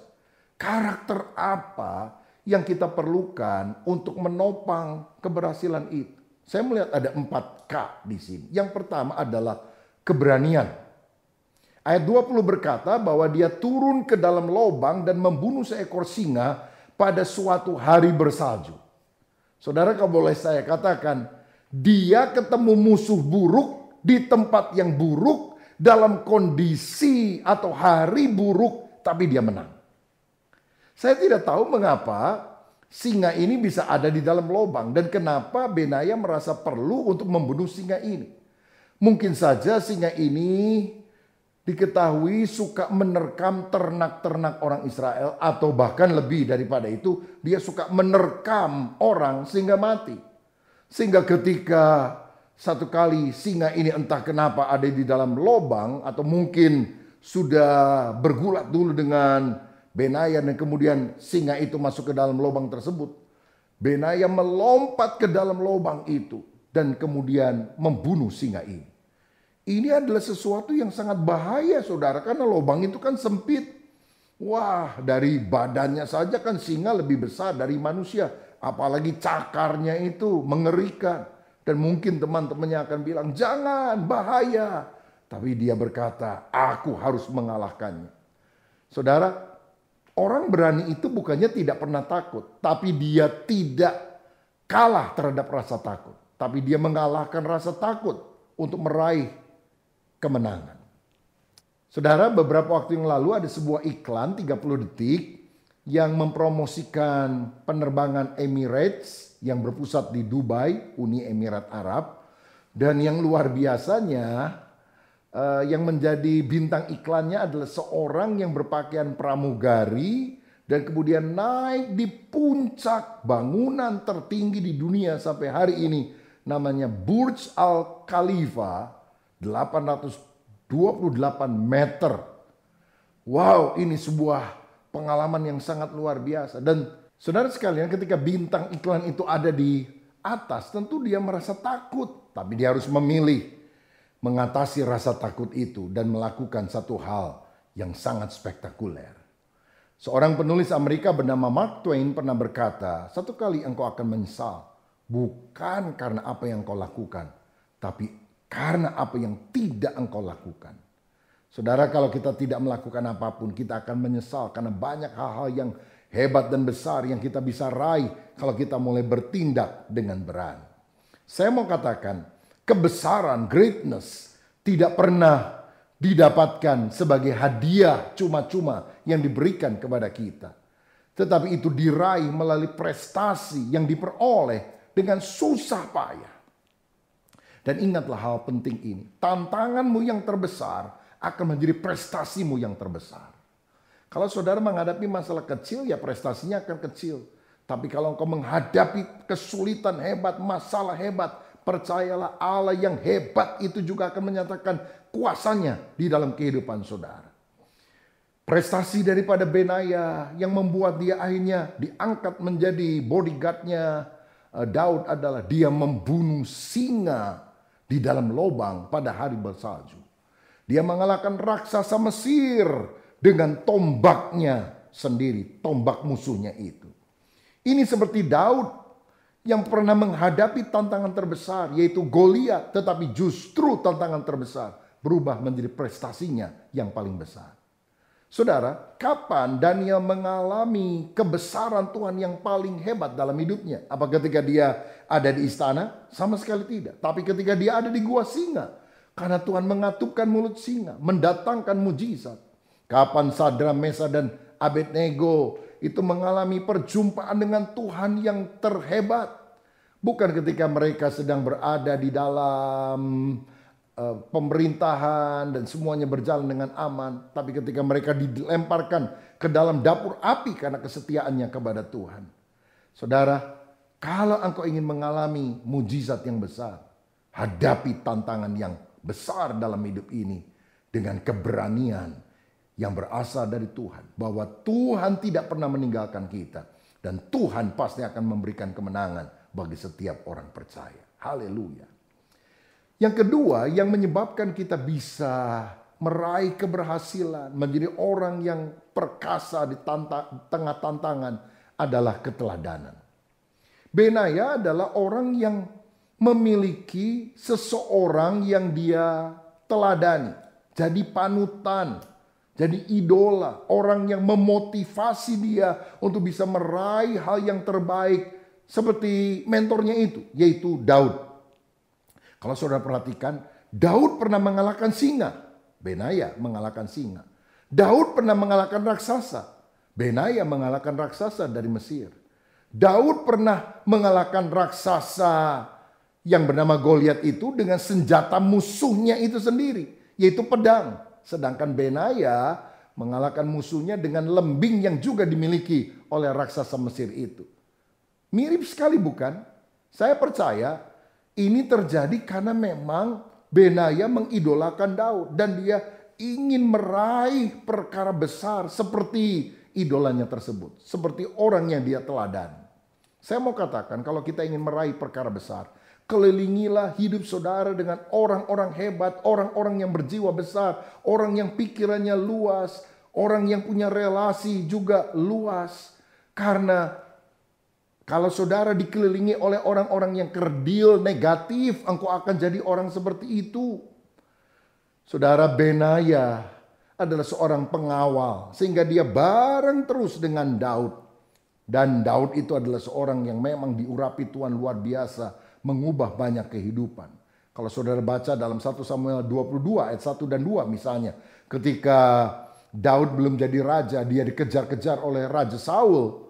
Karakter apa yang kita perlukan untuk menopang keberhasilan itu. Saya melihat ada 4 K di sini. Yang pertama adalah keberanian. Ayat 20 berkata bahwa dia turun ke dalam lubang dan membunuh seekor singa pada suatu hari bersalju. Saudara, kalau boleh saya katakan, dia ketemu musuh buruk di tempat yang buruk, dalam kondisi atau hari buruk, tapi dia menang. Saya tidak tahu mengapa singa ini bisa ada di dalam lubang dan kenapa Benaya merasa perlu untuk membunuh singa ini. Mungkin saja singa ini diketahui suka menerkam ternak-ternak orang Israel, atau bahkan lebih daripada itu, dia suka menerkam orang sehingga mati. Sehingga ketika satu kali singa ini entah kenapa ada di dalam lubang, atau mungkin sudah bergulat dulu dengan Benaya dan kemudian singa itu masuk ke dalam lubang tersebut, Benaya melompat ke dalam lubang itu dan kemudian membunuh singa ini. Ini adalah sesuatu yang sangat bahaya saudara, karena lubang itu kan sempit. Wah, dari badannya saja kan singa lebih besar dari manusia. Apalagi cakarnya itu mengerikan. Dan mungkin teman-temannya akan bilang, jangan, bahaya. Tapi dia berkata, aku harus mengalahkannya. Saudara, orang berani itu bukannya tidak pernah takut. Tapi dia tidak kalah terhadap rasa takut. Tapi dia mengalahkan rasa takut untuk meraih kemenangan. Saudara, beberapa waktu yang lalu ada sebuah iklan 30 detik yang mempromosikan penerbangan Emirates yang berpusat di Dubai, Uni Emirat Arab. Dan yang luar biasanya, yang menjadi bintang iklannya adalah seorang yang berpakaian pramugari dan kemudian naik di puncak bangunan tertinggi di dunia sampai hari ini, namanya Burj Al Khalifa, 828 meter. Wow, ini sebuah pengalaman yang sangat luar biasa. Dan saudara sekalian, ketika bintang iklan itu ada di atas, tentu dia merasa takut. Tapi dia harus memilih mengatasi rasa takut itu dan melakukan satu hal yang sangat spektakuler. Seorang penulis Amerika bernama Mark Twain pernah berkata, satu kali engkau akan menyesal, bukan karena apa yang kau lakukan, tapi karena apa yang tidak engkau lakukan. Saudara, kalau kita tidak melakukan apapun, kita akan menyesal karena banyak hal-hal yang hebat dan besar yang kita bisa raih kalau kita mulai bertindak dengan berani. Saya mau katakan, kebesaran, greatness tidak pernah didapatkan sebagai hadiah cuma-cuma yang diberikan kepada kita. Tetapi itu diraih melalui prestasi yang diperoleh dengan susah payah. Dan ingatlah hal penting ini. Tantanganmu yang terbesar akan menjadi prestasimu yang terbesar. Kalau saudara menghadapi masalah kecil, ya prestasinya akan kecil. Tapi kalau engkau menghadapi kesulitan hebat, masalah hebat, percayalah Allah yang hebat itu juga akan menyatakan kuasanya di dalam kehidupan saudara. Prestasi daripada Benaya yang membuat dia akhirnya diangkat menjadi bodyguardnya Daud adalah dia membunuh singa di dalam lubang pada hari bersalju. Dia mengalahkan raksasa Mesir dengan tombaknya sendiri, tombak musuhnya itu. Ini seperti Daud yang pernah menghadapi tantangan terbesar, yaitu Goliat, tetapi justru tantangan terbesar berubah menjadi prestasinya yang paling besar. Saudara, kapan Daniel mengalami kebesaran Tuhan yang paling hebat dalam hidupnya? Apa ketika dia ada di istana? Sama sekali tidak. Tapi ketika dia ada di gua singa. Karena Tuhan mengatupkan mulut singa, mendatangkan mujizat. Kapan Sadra, Mesa, dan Abednego itu mengalami perjumpaan dengan Tuhan yang terhebat. Bukan ketika mereka sedang berada di dalam pemerintahan dan semuanya berjalan dengan aman. Tapi ketika mereka dilemparkan ke dalam dapur api karena kesetiaannya kepada Tuhan. Saudara, kalau engkau ingin mengalami mujizat yang besar, hadapi tantangan yang besar dalam hidup ini dengan keberanian yang berasal dari Tuhan. Bahwa Tuhan tidak pernah meninggalkan kita. Dan Tuhan pasti akan memberikan kemenangan bagi setiap orang percaya. Haleluya. Yang kedua yang menyebabkan kita bisa meraih keberhasilan, menjadi orang yang perkasa di tengah tantangan adalah keteladanan. Benaya adalah orang yang memiliki seseorang yang dia teladani, jadi panutan, jadi idola, orang yang memotivasi dia untuk bisa meraih hal yang terbaik seperti mentornya itu, yaitu Daud. Kalau saudara perhatikan, Daud pernah mengalahkan singa. Benaya mengalahkan singa. Daud pernah mengalahkan raksasa. Benaya mengalahkan raksasa dari Mesir. Daud pernah mengalahkan raksasa yang bernama Goliat itu dengan senjata musuhnya itu sendiri, yaitu pedang. Sedangkan Benaya mengalahkan musuhnya dengan lembing yang juga dimiliki oleh raksasa Mesir itu. Mirip sekali bukan? Saya percaya ini terjadi karena memang Benaya mengidolakan Daud. Dan dia ingin meraih perkara besar seperti idolanya tersebut. Seperti orang yang dia teladan. Saya mau katakan kalau kita ingin meraih perkara besar, kelilingilah hidup saudara dengan orang-orang hebat. Orang-orang yang berjiwa besar. Orang yang pikirannya luas. Orang yang punya relasi juga luas. Karena kalau saudara dikelilingi oleh orang-orang yang kerdil, negatif, engkau akan jadi orang seperti itu. Saudara, Benaya adalah seorang pengawal, sehingga dia bareng terus dengan Daud. Dan Daud itu adalah seorang yang memang diurapi Tuhan luar biasa, mengubah banyak kehidupan. Kalau saudara baca dalam 1 Samuel 22 ayat 1 dan 2 misalnya, ketika Daud belum jadi raja, dia dikejar-kejar oleh Raja Saul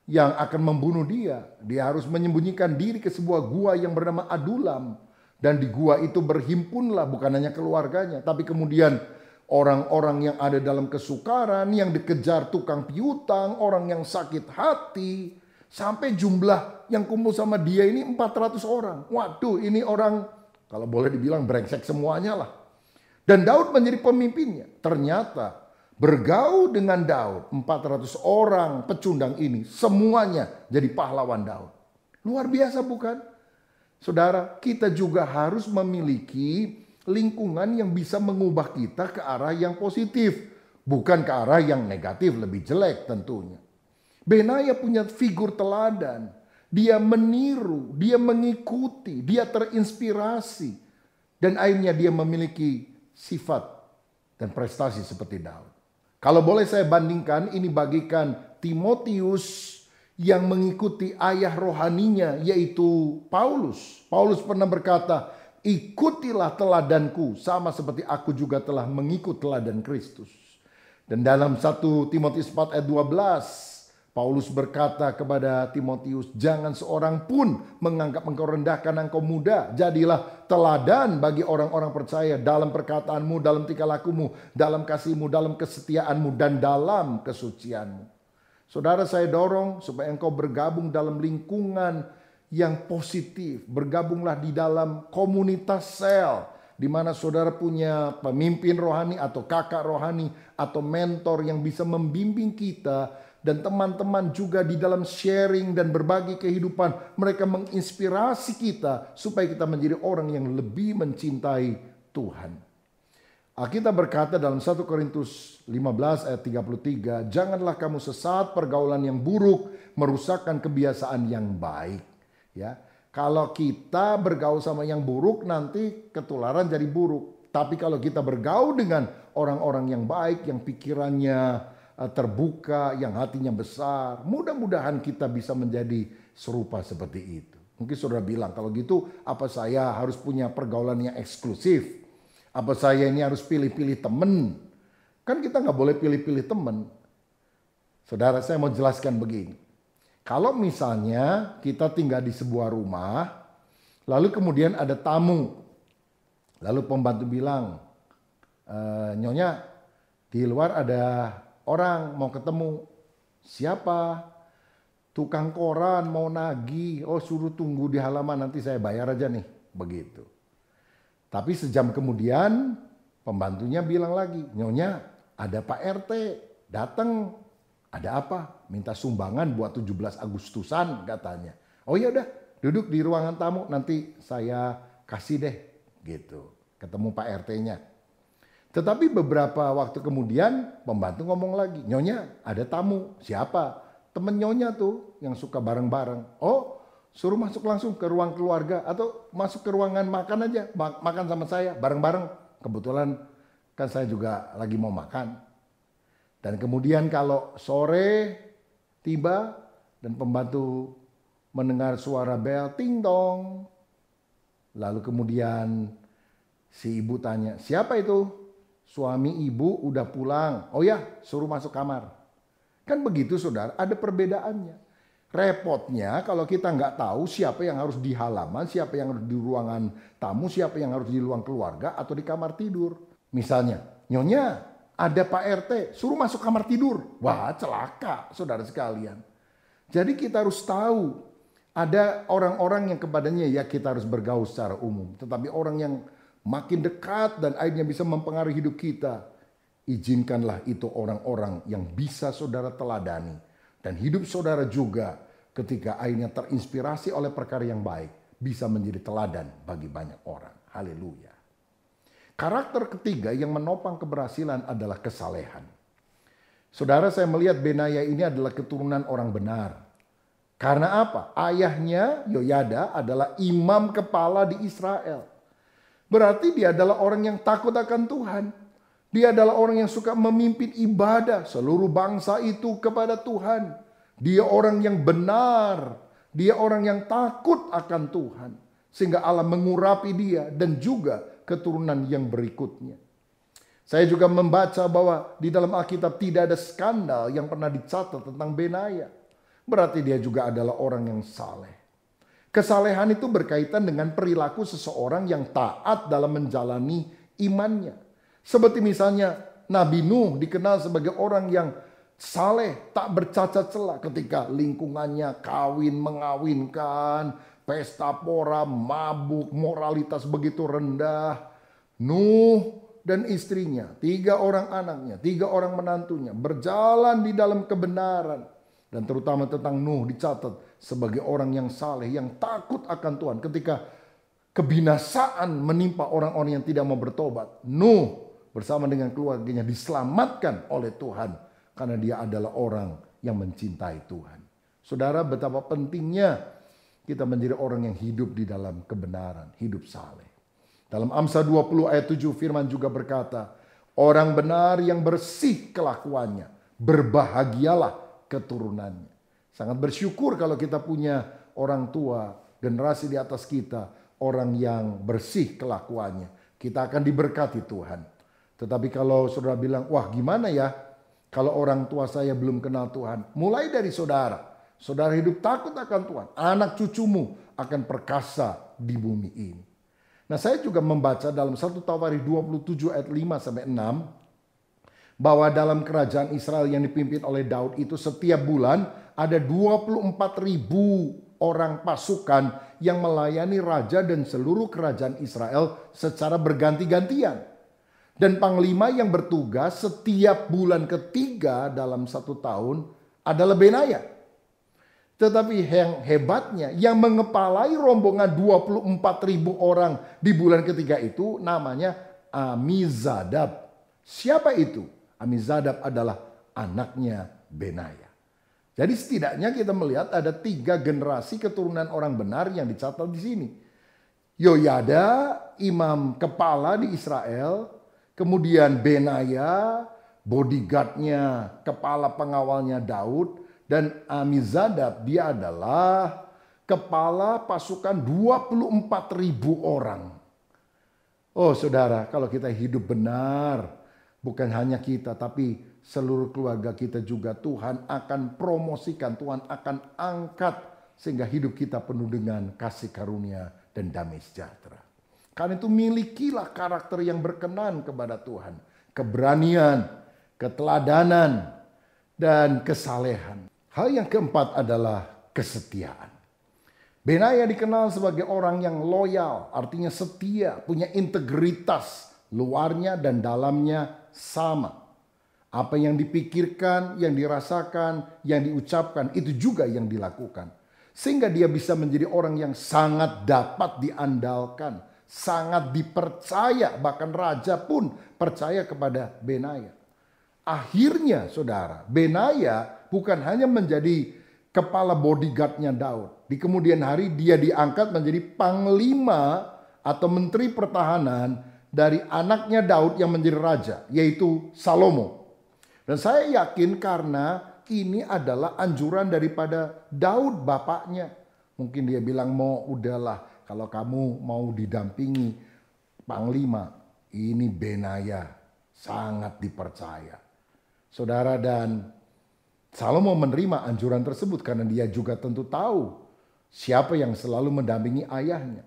yang akan membunuh dia. Dia harus menyembunyikan diri ke sebuah gua yang bernama Adulam. Dan di gua itu berhimpunlah bukan hanya keluarganya, tapi kemudian orang-orang yang ada dalam kesukaran, yang dikejar tukang piutang, orang yang sakit hati. Sampai jumlah yang kumpul sama dia ini 400 orang. Waduh, ini orang kalau boleh dibilang brengsek semuanya lah. Dan Daud menjadi pemimpinnya. Ternyata bergaul dengan Daud, 400 orang pecundang ini semuanya jadi pahlawan Daud. Luar biasa bukan? Saudara, kita juga harus memiliki lingkungan yang bisa mengubah kita ke arah yang positif. Bukan ke arah yang negatif, lebih jelek tentunya. Benaya punya figur teladan. Dia meniru, dia mengikuti, dia terinspirasi. Dan akhirnya dia memiliki sifat dan prestasi seperti Daud. Kalau boleh saya bandingkan, ini bagikan Timotius yang mengikuti ayah rohaninya, yaitu Paulus. Paulus pernah berkata, ikutilah teladanku sama seperti aku juga telah mengikut teladan Kristus. Dan dalam 1 Timotius 4 ayat 12, Paulus berkata kepada Timotius, jangan seorang pun menganggap engkau rendah karena engkau muda. Jadilah teladan bagi orang-orang percaya dalam perkataanmu, dalam tingkah lakumu, dalam kasihmu, dalam kesetiaanmu, dan dalam kesucianmu. Saudara, saya dorong supaya engkau bergabung dalam lingkungan yang positif. Bergabunglah di dalam komunitas sel, di mana saudara punya pemimpin rohani atau kakak rohani atau mentor yang bisa membimbing kita. Dan teman-teman juga di dalam sharing dan berbagi kehidupan. Mereka menginspirasi kita supaya kita menjadi orang yang lebih mencintai Tuhan. Alkitab berkata dalam 1 Korintus 15 ayat 33. Janganlah kamu sesat pergaulan yang buruk merusakkan kebiasaan yang baik. Ya, kalau kita bergaul sama yang buruk nanti ketularan jadi buruk. Tapi kalau kita bergaul dengan orang-orang yang baik, yang pikirannya terbuka, yang hatinya besar, mudah-mudahan kita bisa menjadi serupa seperti itu. Mungkin saudara bilang, kalau gitu apa saya harus punya pergaulan yang eksklusif? Apa saya ini harus pilih-pilih teman? Kan kita nggak boleh pilih-pilih teman. Saudara, saya mau jelaskan begini. Kalau misalnya kita tinggal di sebuah rumah, lalu kemudian ada tamu, lalu pembantu bilang, Nyonya, di luar ada orang mau ketemu. Siapa? Tukang koran mau nagih. Oh, suruh tunggu di halaman, nanti saya bayar aja nih. Begitu. Tapi sejam kemudian pembantunya bilang lagi, Nyonya, ada Pak RT datang. Ada apa? Minta sumbangan buat 17 Agustusan katanya. Oh ya udah, duduk di ruangan tamu, nanti saya kasih deh. Gitu. Ketemu Pak RT-nya. Tetapi beberapa waktu kemudian pembantu ngomong lagi, Nyonya ada tamu. Siapa? Temen Nyonya tuh yang suka bareng-bareng. Oh, suruh masuk langsung ke ruang keluarga atau masuk ke ruangan makan aja. Makan sama saya bareng-bareng. Kebetulan kan saya juga lagi mau makan. Dan kemudian kalau sore tiba dan pembantu mendengar suara bel ting tong. Lalu kemudian si ibu tanya, siapa itu? Suami ibu udah pulang. Oh ya, suruh masuk kamar. Kan begitu saudara, ada perbedaannya. Repotnya kalau kita nggak tahu siapa yang harus di halaman, siapa yang harus di ruangan tamu, siapa yang harus di ruang keluarga atau di kamar tidur. Misalnya, Nyonya ada Pak RT, suruh masuk kamar tidur. Wah, celaka saudara sekalian. Jadi kita harus tahu ada orang-orang yang kepadanya ya kita harus bergaul secara umum. Tetapi orang yang makin dekat dan akhirnya bisa mempengaruhi hidup kita. Izinkanlah itu orang-orang yang bisa saudara teladani. Dan hidup saudara juga ketika akhirnya terinspirasi oleh perkara yang baik. Bisa menjadi teladan bagi banyak orang. Haleluya. Karakter ketiga yang menopang keberhasilan adalah kesalehan. Saudara, saya melihat Benaya ini adalah keturunan orang benar. Karena apa? Ayahnya Yoyada adalah imam kepala di Israel. Berarti dia adalah orang yang takut akan Tuhan. Dia adalah orang yang suka memimpin ibadah seluruh bangsa itu kepada Tuhan. Dia orang yang benar. Dia orang yang takut akan Tuhan. Sehingga Allah mengurapi dia dan juga keturunan yang berikutnya. Saya juga membaca bahwa di dalam Alkitab tidak ada skandal yang pernah dicatat tentang Benaya. Berarti dia juga adalah orang yang saleh. Kesalehan itu berkaitan dengan perilaku seseorang yang taat dalam menjalani imannya. Seperti misalnya Nabi Nuh dikenal sebagai orang yang saleh, tak bercacat celah ketika lingkungannya kawin mengawinkan, pesta pora, mabuk, moralitas begitu rendah. Nuh dan istrinya, 3 orang anaknya, 3 orang menantunya berjalan di dalam kebenaran. Dan terutama tentang Nuh dicatat sebagai orang yang saleh, yang takut akan Tuhan. Ketika kebinasaan menimpa orang-orang yang tidak mau bertobat, Nuh bersama dengan keluarganya diselamatkan oleh Tuhan. Karena dia adalah orang yang mencintai Tuhan. Saudara, betapa pentingnya kita menjadi orang yang hidup di dalam kebenaran, hidup saleh. Dalam Amsal 20 ayat 7 firman juga berkata, orang benar yang bersih kelakuannya, berbahagialah keturunannya. Sangat bersyukur kalau kita punya orang tua, generasi di atas kita, orang yang bersih kelakuannya. Kita akan diberkati Tuhan. Tetapi kalau saudara bilang, wah gimana ya? Kalau orang tua saya belum kenal Tuhan, mulai dari saudara. Saudara hidup takut akan Tuhan. Anak cucumu akan perkasa di bumi ini. Nah, saya juga membaca dalam 1 Tawarikh 27 ayat 5 sampai 6 bahwa dalam kerajaan Israel yang dipimpin oleh Daud itu setiap bulan ada 24.000 orang pasukan yang melayani raja dan seluruh kerajaan Israel secara berganti-gantian. Dan panglima yang bertugas setiap bulan ketiga dalam 1 tahun adalah Benaya. Tetapi yang hebatnya, yang mengepalai rombongan 24.000 orang di bulan ketiga itu namanya Amizadab. Siapa itu? Amizadab adalah anaknya Benaya. Jadi setidaknya kita melihat ada 3 generasi keturunan orang benar yang dicatat di sini. Yoyada, imam kepala di Israel. Kemudian Benaya, bodyguardnya, kepala pengawalnya Daud. Dan Amizadab, dia adalah kepala pasukan 24.000 orang. Oh saudara, kalau kita hidup benar, bukan hanya kita, tapi seluruh keluarga kita juga Tuhan akan promosikan, Tuhan akan angkat. Sehingga hidup kita penuh dengan kasih karunia dan damai sejahtera. Karena itu milikilah karakter yang berkenan kepada Tuhan. Keberanian, keteladanan, dan kesalehan. Hal yang keempat adalah kesetiaan. Benaya dikenal sebagai orang yang loyal, artinya setia, punya integritas, luarnya dan dalamnya sama. Apa yang dipikirkan, yang dirasakan, yang diucapkan, itu juga yang dilakukan. Sehingga dia bisa menjadi orang yang sangat dapat diandalkan, sangat dipercaya, bahkan raja pun percaya kepada Benaya. Akhirnya saudara, Benaya bukan hanya menjadi kepala bodyguardnya Daud. Di kemudian hari dia diangkat menjadi panglima atau menteri pertahanan dari anaknya Daud yang menjadi raja, yaitu Salomo. Dan saya yakin karena ini adalah anjuran daripada Daud bapaknya. Mungkin dia bilang, mau udahlah kalau kamu mau didampingi panglima, ini Benaya sangat dipercaya. Saudara, dan Salomo menerima anjuran tersebut karena dia juga tentu tahu siapa yang selalu mendampingi ayahnya.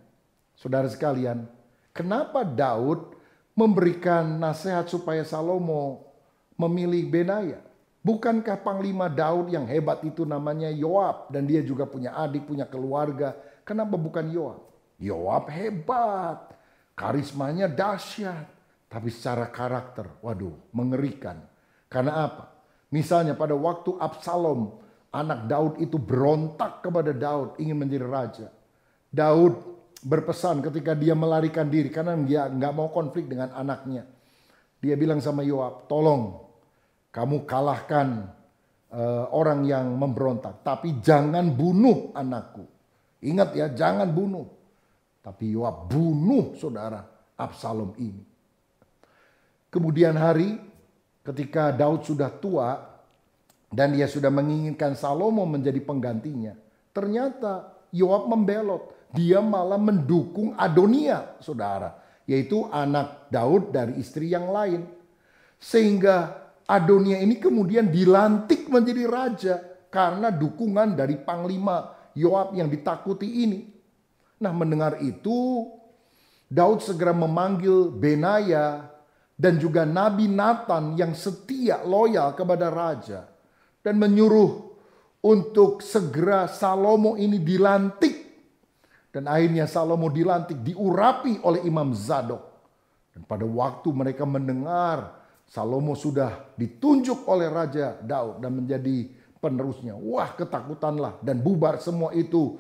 Saudara sekalian, kenapa Daud memberikan nasihat supaya Salomo memilih Benaya? Bukankah panglima Daud yang hebat itu namanya Yoab dan dia juga punya adik, punya keluarga? Kenapa bukan Yoab? Yoab hebat, karismanya dahsyat, tapi secara karakter, waduh, mengerikan. Karena apa? Misalnya pada waktu Absalom, anak Daud itu berontak kepada Daud, ingin menjadi raja. Daud berpesan ketika dia melarikan diri karena dia nggak mau konflik dengan anaknya. Dia bilang sama Yoab, tolong kamu kalahkan orang yang memberontak, tapi jangan bunuh anakku. Ingat ya, jangan bunuh. Tapi Yoab bunuh saudara Absalom ini. Kemudian hari ketika Daud sudah tua dan dia sudah menginginkan Salomo menjadi penggantinya, ternyata Yoab membelot. Dia malah mendukung Adonia, saudara, yaitu anak Daud dari istri yang lain. Sehingga Adonia ini kemudian dilantik menjadi raja karena dukungan dari panglima Yoab yang ditakuti ini. Nah, mendengar itu, Daud segera memanggil Benaya dan juga Nabi Nathan yang setia, loyal kepada raja. Dan menyuruh untuk segera Salomo ini dilantik. Dan akhirnya Salomo dilantik, diurapi oleh Imam Zadok. Dan pada waktu mereka mendengar Salomo sudah ditunjuk oleh Raja Daud dan menjadi penerusnya. Wah, ketakutanlah dan bubar semua itu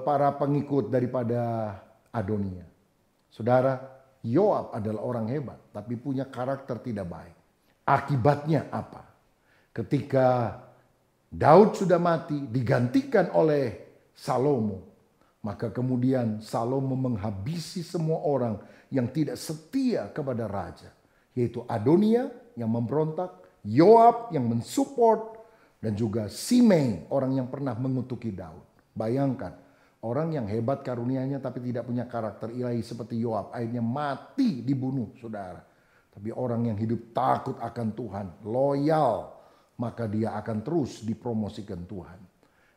para pengikut daripada Adonia. Saudara, Yoab adalah orang hebat, tapi punya karakter tidak baik. Akibatnya apa? Ketika Daud sudah mati, digantikan oleh Salomo. Maka kemudian Salomo menghabisi semua orang yang tidak setia kepada raja. Yaitu Adonia yang memberontak, Yoab yang mensupport, dan juga Simei, orang yang pernah mengutuki Daud. Bayangkan, orang yang hebat karunianya tapi tidak punya karakter ilahi seperti Yoab, akhirnya mati dibunuh, saudara. Tapi orang yang hidup takut akan Tuhan, loyal, maka dia akan terus dipromosikan Tuhan.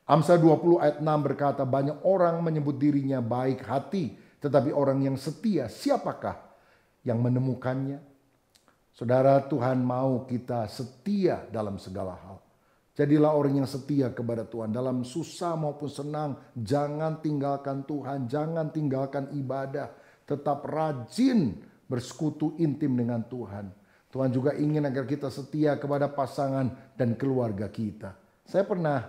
Amsal 20 ayat 6 berkata, banyak orang menyebut dirinya baik hati, tetapi orang yang setia, siapakah yang menemukannya? Saudara, Tuhan mau kita setia dalam segala hal. Jadilah orang yang setia kepada Tuhan. Dalam susah maupun senang, jangan tinggalkan Tuhan, jangan tinggalkan ibadah. Tetap rajin bersekutu intim dengan Tuhan. Tuhan juga ingin agar kita setia kepada pasangan dan keluarga kita. Saya pernah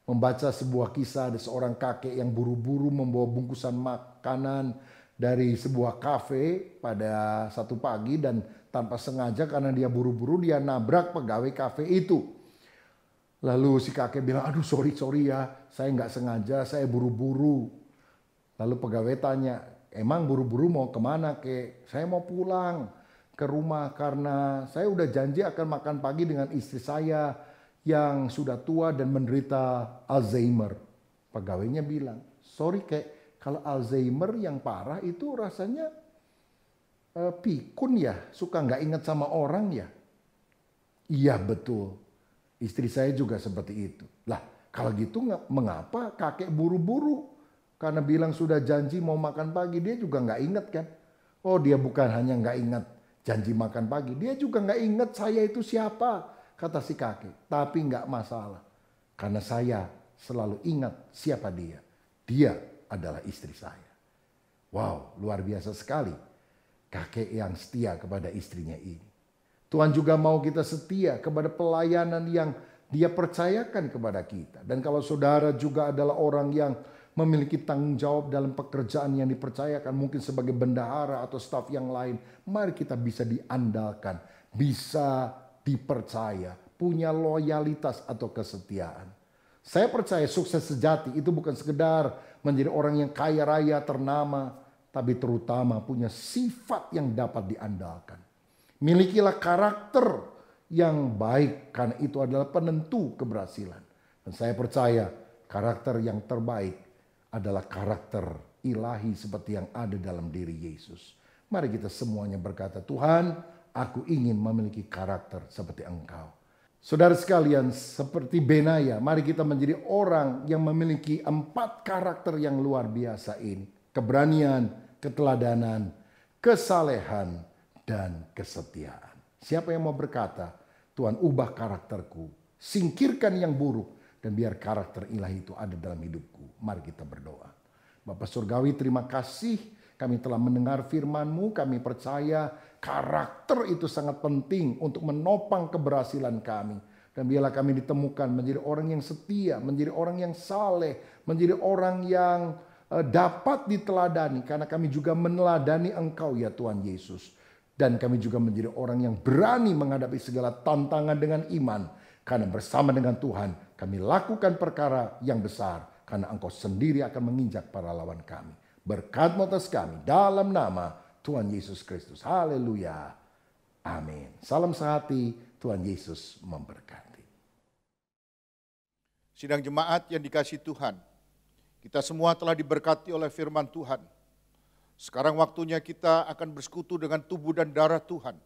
membaca sebuah kisah ada seorang kakek yang buru-buru membawa bungkusan makanan dari sebuah kafe pada satu pagi, dan tanpa sengaja karena dia buru-buru dia nabrak pegawai kafe itu. Lalu si kakek bilang, aduh sorry ya, saya nggak sengaja, saya buru-buru. Lalu pegawai tanya, emang buru-buru mau kemana kek? Saya mau pulang ke rumah karena saya udah janji akan makan pagi dengan istri saya yang sudah tua dan menderita Alzheimer. Pegawainya bilang, sorry kek, kalau Alzheimer yang parah itu rasanya pikun ya, suka nggak ingat sama orang ya. Iya betul. Istri saya juga seperti itu. Lah, kalau gitu mengapa kakek buru-buru? Karena bilang sudah janji mau makan pagi, dia juga nggak ingat kan? Oh, dia bukan hanya nggak ingat janji makan pagi, dia juga nggak ingat saya itu siapa, kata si kakek. Tapi nggak masalah, karena saya selalu ingat siapa dia. Dia adalah istri saya. Wow, luar biasa sekali kakek yang setia kepada istrinya ini. Tuhan juga mau kita setia kepada pelayanan yang Dia percayakan kepada kita. Dan kalau saudara juga adalah orang yang memiliki tanggung jawab dalam pekerjaan yang dipercayakan, mungkin sebagai bendahara atau staf yang lain, mari kita bisa diandalkan, bisa dipercaya, punya loyalitas atau kesetiaan. Saya percaya sukses sejati itu bukan sekedar menjadi orang yang kaya raya ternama, tapi terutama punya sifat yang dapat diandalkan. Milikilah karakter yang baik, karena itu adalah penentu keberhasilan. Dan saya percaya karakter yang terbaik adalah karakter ilahi seperti yang ada dalam diri Yesus. Mari kita semuanya berkata, Tuhan, aku ingin memiliki karakter seperti Engkau. Saudara sekalian, seperti Benaya, mari kita menjadi orang yang memiliki 4 karakter yang luar biasa ini. Keberanian, keteladanan, kesalehan, dan kesetiaan. Siapa yang mau berkata, Tuhan ubah karakterku, singkirkan yang buruk, dan biar karakter ilahi itu ada dalam hidupku. Mari kita berdoa. Bapa Surgawi, terima kasih kami telah mendengar firman-Mu. Kami percaya karakter itu sangat penting untuk menopang keberhasilan kami. Dan biarlah kami ditemukan menjadi orang yang setia, menjadi orang yang saleh, menjadi orang yang dapat diteladani. Karena kami juga meneladani Engkau ya Tuhan Yesus. Dan kami juga menjadi orang yang berani menghadapi segala tantangan dengan iman. Karena bersama dengan Tuhan kami lakukan perkara yang besar. Karena Engkau sendiri akan menginjak para lawan kami. Berkat-Mu atas kami dalam nama Tuhan Yesus Kristus. Haleluya. Amin. Salam sehati, Tuhan Yesus memberkati. Sidang jemaat yang dikasihi Tuhan, kita semua telah diberkati oleh firman Tuhan. Sekarang waktunya kita akan bersekutu dengan tubuh dan darah Tuhan.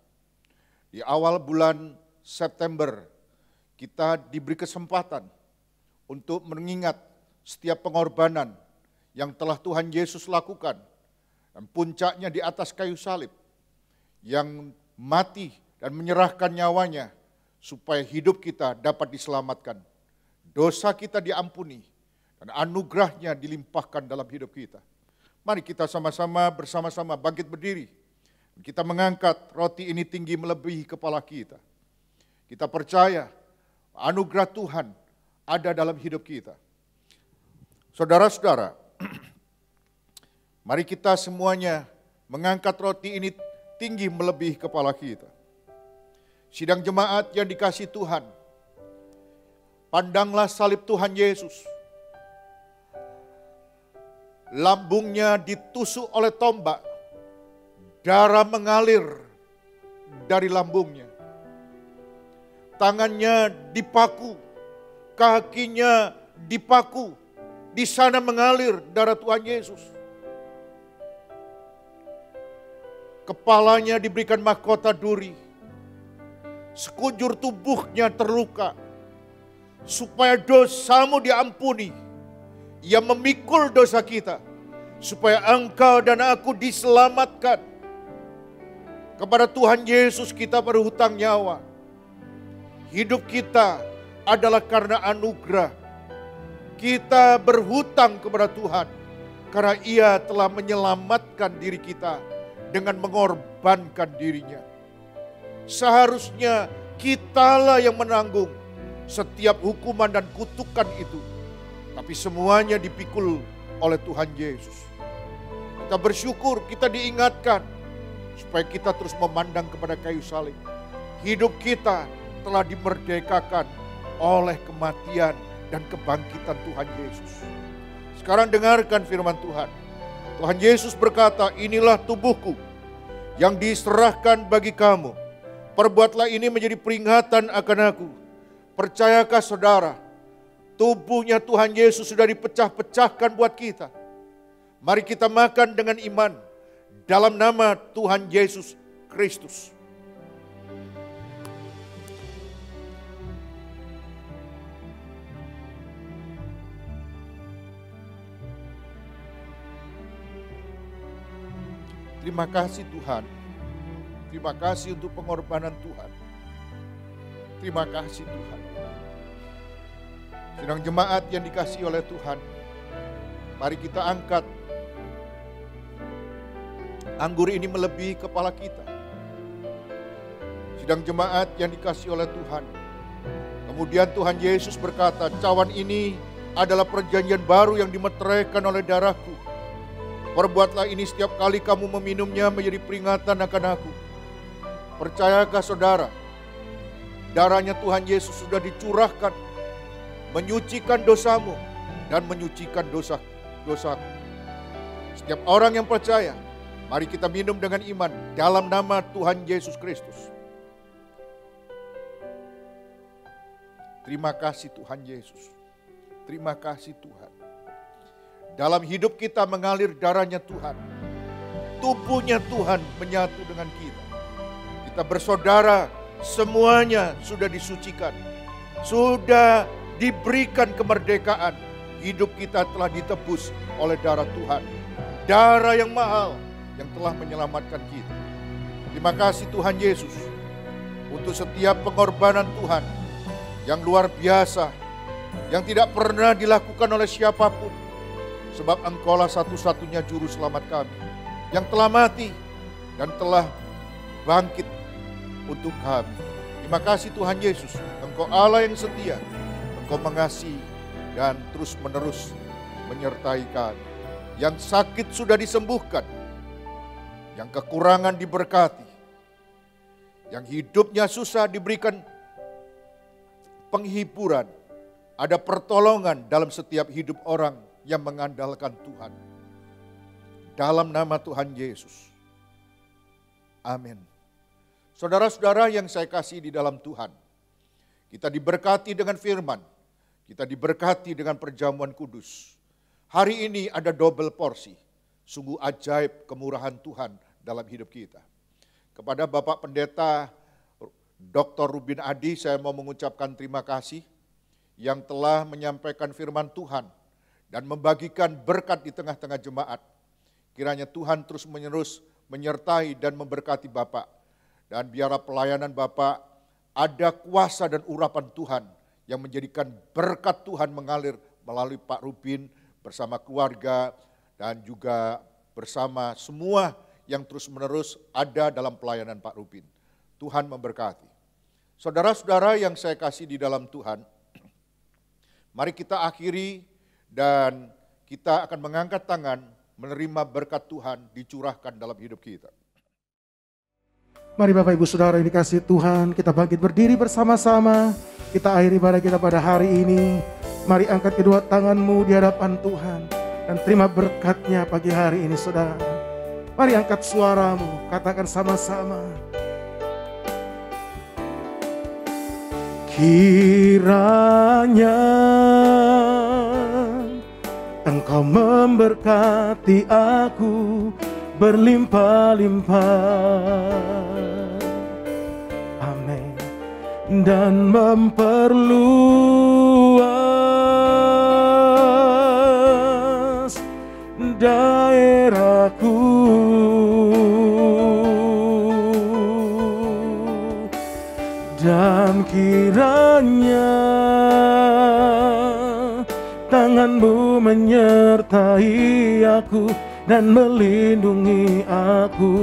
Di awal bulan September, kita diberi kesempatan untuk mengingat setiap pengorbanan yang telah Tuhan Yesus lakukan. Dan puncaknya di atas kayu salib, yang mati dan menyerahkan nyawanya supaya hidup kita dapat diselamatkan. Dosa kita diampuni dan anugerahnya dilimpahkan dalam hidup kita. Mari kita sama-sama bersama-sama bangkit berdiri. Kita mengangkat roti ini tinggi melebihi kepala kita. Kita percaya anugerah Tuhan ada dalam hidup kita. Saudara-saudara, mari kita semuanya mengangkat roti ini tinggi melebihi kepala kita. Sidang jemaat yang dikasihi Tuhan, pandanglah salib Tuhan Yesus. Lambungnya ditusuk oleh tombak, darah mengalir dari lambungnya. Tangannya dipaku, kakinya dipaku, di sana mengalir darah Tuhan Yesus. kepalanya diberikan mahkota duri, sekujur tubuhnya terluka, supaya dosamu diampuni. Ia memikul dosa kita, supaya engkau dan aku diselamatkan. Kepada Tuhan Yesus kita berhutang nyawa. Hidup kita adalah karena anugerah. Kita berhutang kepada Tuhan karena Ia telah menyelamatkan diri kita dengan mengorbankan dirinya. Seharusnya kitalah yang menanggung setiap hukuman dan kutukan itu. Tapi semuanya dipikul oleh Tuhan Yesus. Kita bersyukur, kita diingatkan supaya kita terus memandang kepada kayu salib. Hidup kita telah dimerdekakan oleh kematian dan kebangkitan Tuhan Yesus. Sekarang dengarkan firman Tuhan. Tuhan Yesus berkata, inilah tubuhku yang diserahkan bagi kamu. Perbuatlah ini menjadi peringatan akan aku. Percayakah saudara, tubuhnya Tuhan Yesus sudah dipecah-pecahkan buat kita. Mari kita makan dengan iman dalam nama Tuhan Yesus Kristus. Terima kasih Tuhan. Terima kasih untuk pengorbanan Tuhan. Terima kasih Tuhan. Sidang jemaat yang dikasihi oleh Tuhan, mari kita angkat anggur ini melebihi kepala kita. Sidang jemaat yang dikasihi oleh Tuhan. Kemudian Tuhan Yesus berkata, cawan ini adalah perjanjian baru yang dimeteraikan oleh darahku. Perbuatlah ini setiap kali kamu meminumnya menjadi peringatan akan aku. Percayakah saudara, darahnya Tuhan Yesus sudah dicurahkan, menyucikan dosamu dan menyucikan dosaku. Setiap orang yang percaya, mari kita minum dengan iman dalam nama Tuhan Yesus Kristus. Terima kasih Tuhan Yesus. Terima kasih Tuhan. Dalam hidup kita mengalir darahnya Tuhan. Tubuhnya Tuhan menyatu dengan kita. Kita bersaudara, semuanya sudah disucikan. Sudah diberikan kemerdekaan. Hidup kita telah ditebus oleh darah Tuhan. Darah yang mahal yang telah menyelamatkan kita. Terima kasih Tuhan Yesus untuk setiap pengorbanan Tuhan yang luar biasa, yang tidak pernah dilakukan oleh siapapun. Sebab Engkaulah satu-satunya juru selamat kami, yang telah mati dan telah bangkit untuk kami. Terima kasih Tuhan Yesus, Engkau Allah yang setia, Engkau mengasihi dan terus menerus menyertai kami. Yang sakit sudah disembuhkan, yang kekurangan diberkati, yang hidupnya susah diberikan penghiburan. Ada pertolongan dalam setiap hidup orang yang mengandalkan Tuhan. Dalam nama Tuhan Yesus. Amin. Saudara-saudara yang saya kasih di dalam Tuhan, kita diberkati dengan firman, kita diberkati dengan perjamuan kudus. Hari ini ada double porsi, sungguh ajaib kemurahan Tuhan dalam hidup kita. Kepada Bapak Pendeta Dr. Rubin Adi, saya mau mengucapkan terima kasih yang telah menyampaikan firman Tuhan dan membagikan berkat di tengah-tengah jemaat. Kiranya Tuhan terus menerus menyertai dan memberkati Bapak. Dan biarlah pelayanan Bapak ada kuasa dan urapan Tuhan yang menjadikan berkat Tuhan mengalir melalui Pak Rubin bersama keluarga dan juga bersama semua yang terus menerus ada dalam pelayanan Pak Rubin. Tuhan memberkati. Saudara-saudara yang saya kasih di dalam Tuhan, mari kita akhiri dan kita akan mengangkat tangan menerima berkat Tuhan dicurahkan dalam hidup kita. Mari Bapak Ibu Saudara yang dikasihi Tuhan, kita bangkit berdiri bersama-sama. Kita akhiri ibadah kita pada hari ini. Mari angkat kedua tanganmu di hadapan Tuhan dan terima berkatnya pagi hari ini saudara. Mari angkat suaramu, katakan sama-sama. Kiranya Engkau memberkati aku berlimpah-limpah. Amin. Dan memperluas daerahku, dan kiranya tangan-Mu menyertai aku dan melindungi aku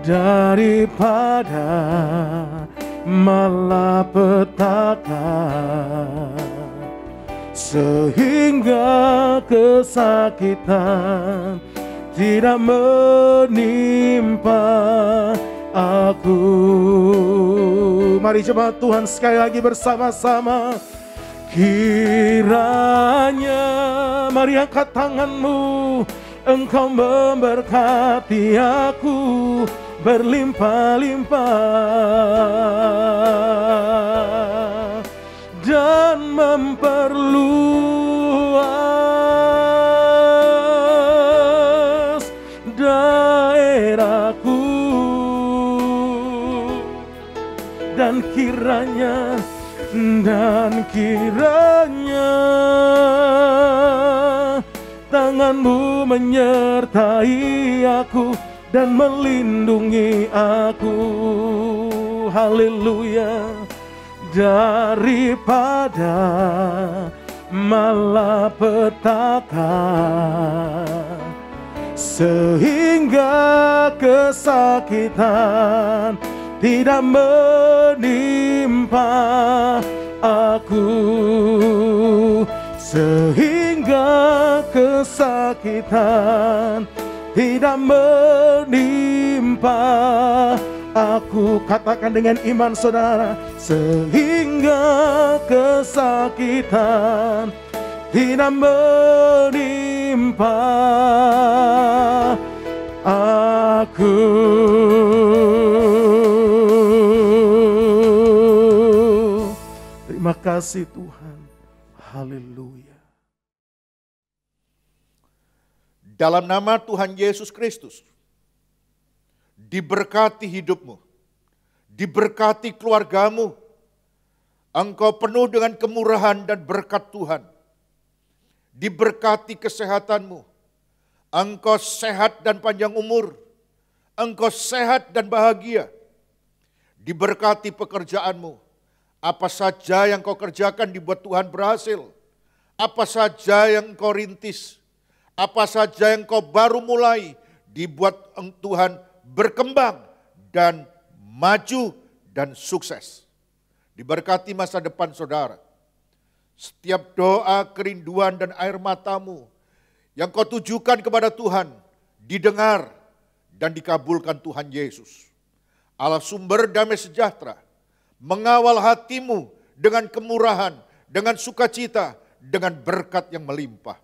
daripada malapetaka, sehingga kesakitan tidak menimpa aku. Mari jemaat Tuhan sekali lagi bersama-sama. Kiranya, mari angkat tanganmu, Engkau memberkati aku berlimpah-limpah dan memperluas daerahku, dan kiranya tangan-Mu menyertai aku dan melindungi aku. Haleluya. Daripada malapetaka, sehingga kesakitan tidak menimpa aku, sehingga kesakitan tidak menimpa aku. Katakan dengan iman saudara, sehingga kesakitan tidak menimpa aku. Terima kasih Tuhan. Haleluya. Dalam nama Tuhan Yesus Kristus, diberkati hidupmu, diberkati keluargamu, engkau penuh dengan kemurahan dan berkat Tuhan. Diberkati kesehatanmu, engkau sehat dan panjang umur, engkau sehat dan bahagia. Diberkati pekerjaanmu, apa saja yang kau kerjakan dibuat Tuhan berhasil. Apa saja yang kau rintis, apa saja yang kau baru mulai, dibuat Tuhan berkembang dan maju dan sukses. Diberkati masa depan saudara. Setiap doa, kerinduan dan air matamu yang kau tujukan kepada Tuhan didengar dan dikabulkan Tuhan Yesus. Allah sumber damai sejahtera mengawal hatimu dengan kemurahan, dengan sukacita, dengan berkat yang melimpah.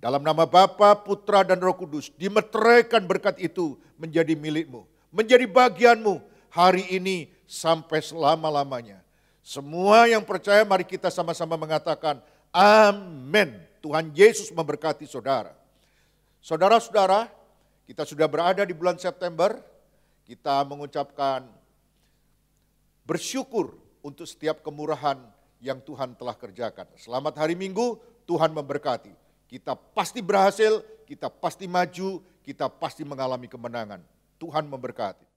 Dalam nama Bapa, Putra dan Roh Kudus, dimeteraikan berkat itu menjadi milikmu, menjadi bagianmu hari ini sampai selama-lamanya. Semua yang percaya mari kita sama-sama mengatakan amin. Tuhan Yesus memberkati saudara. Saudara-saudara, kita sudah berada di bulan September, kita mengucapkan bersyukur untuk setiap kemurahan yang Tuhan telah kerjakan. Selamat hari Minggu, Tuhan memberkati. Kita pasti berhasil, kita pasti maju, kita pasti mengalami kemenangan. Tuhan memberkati.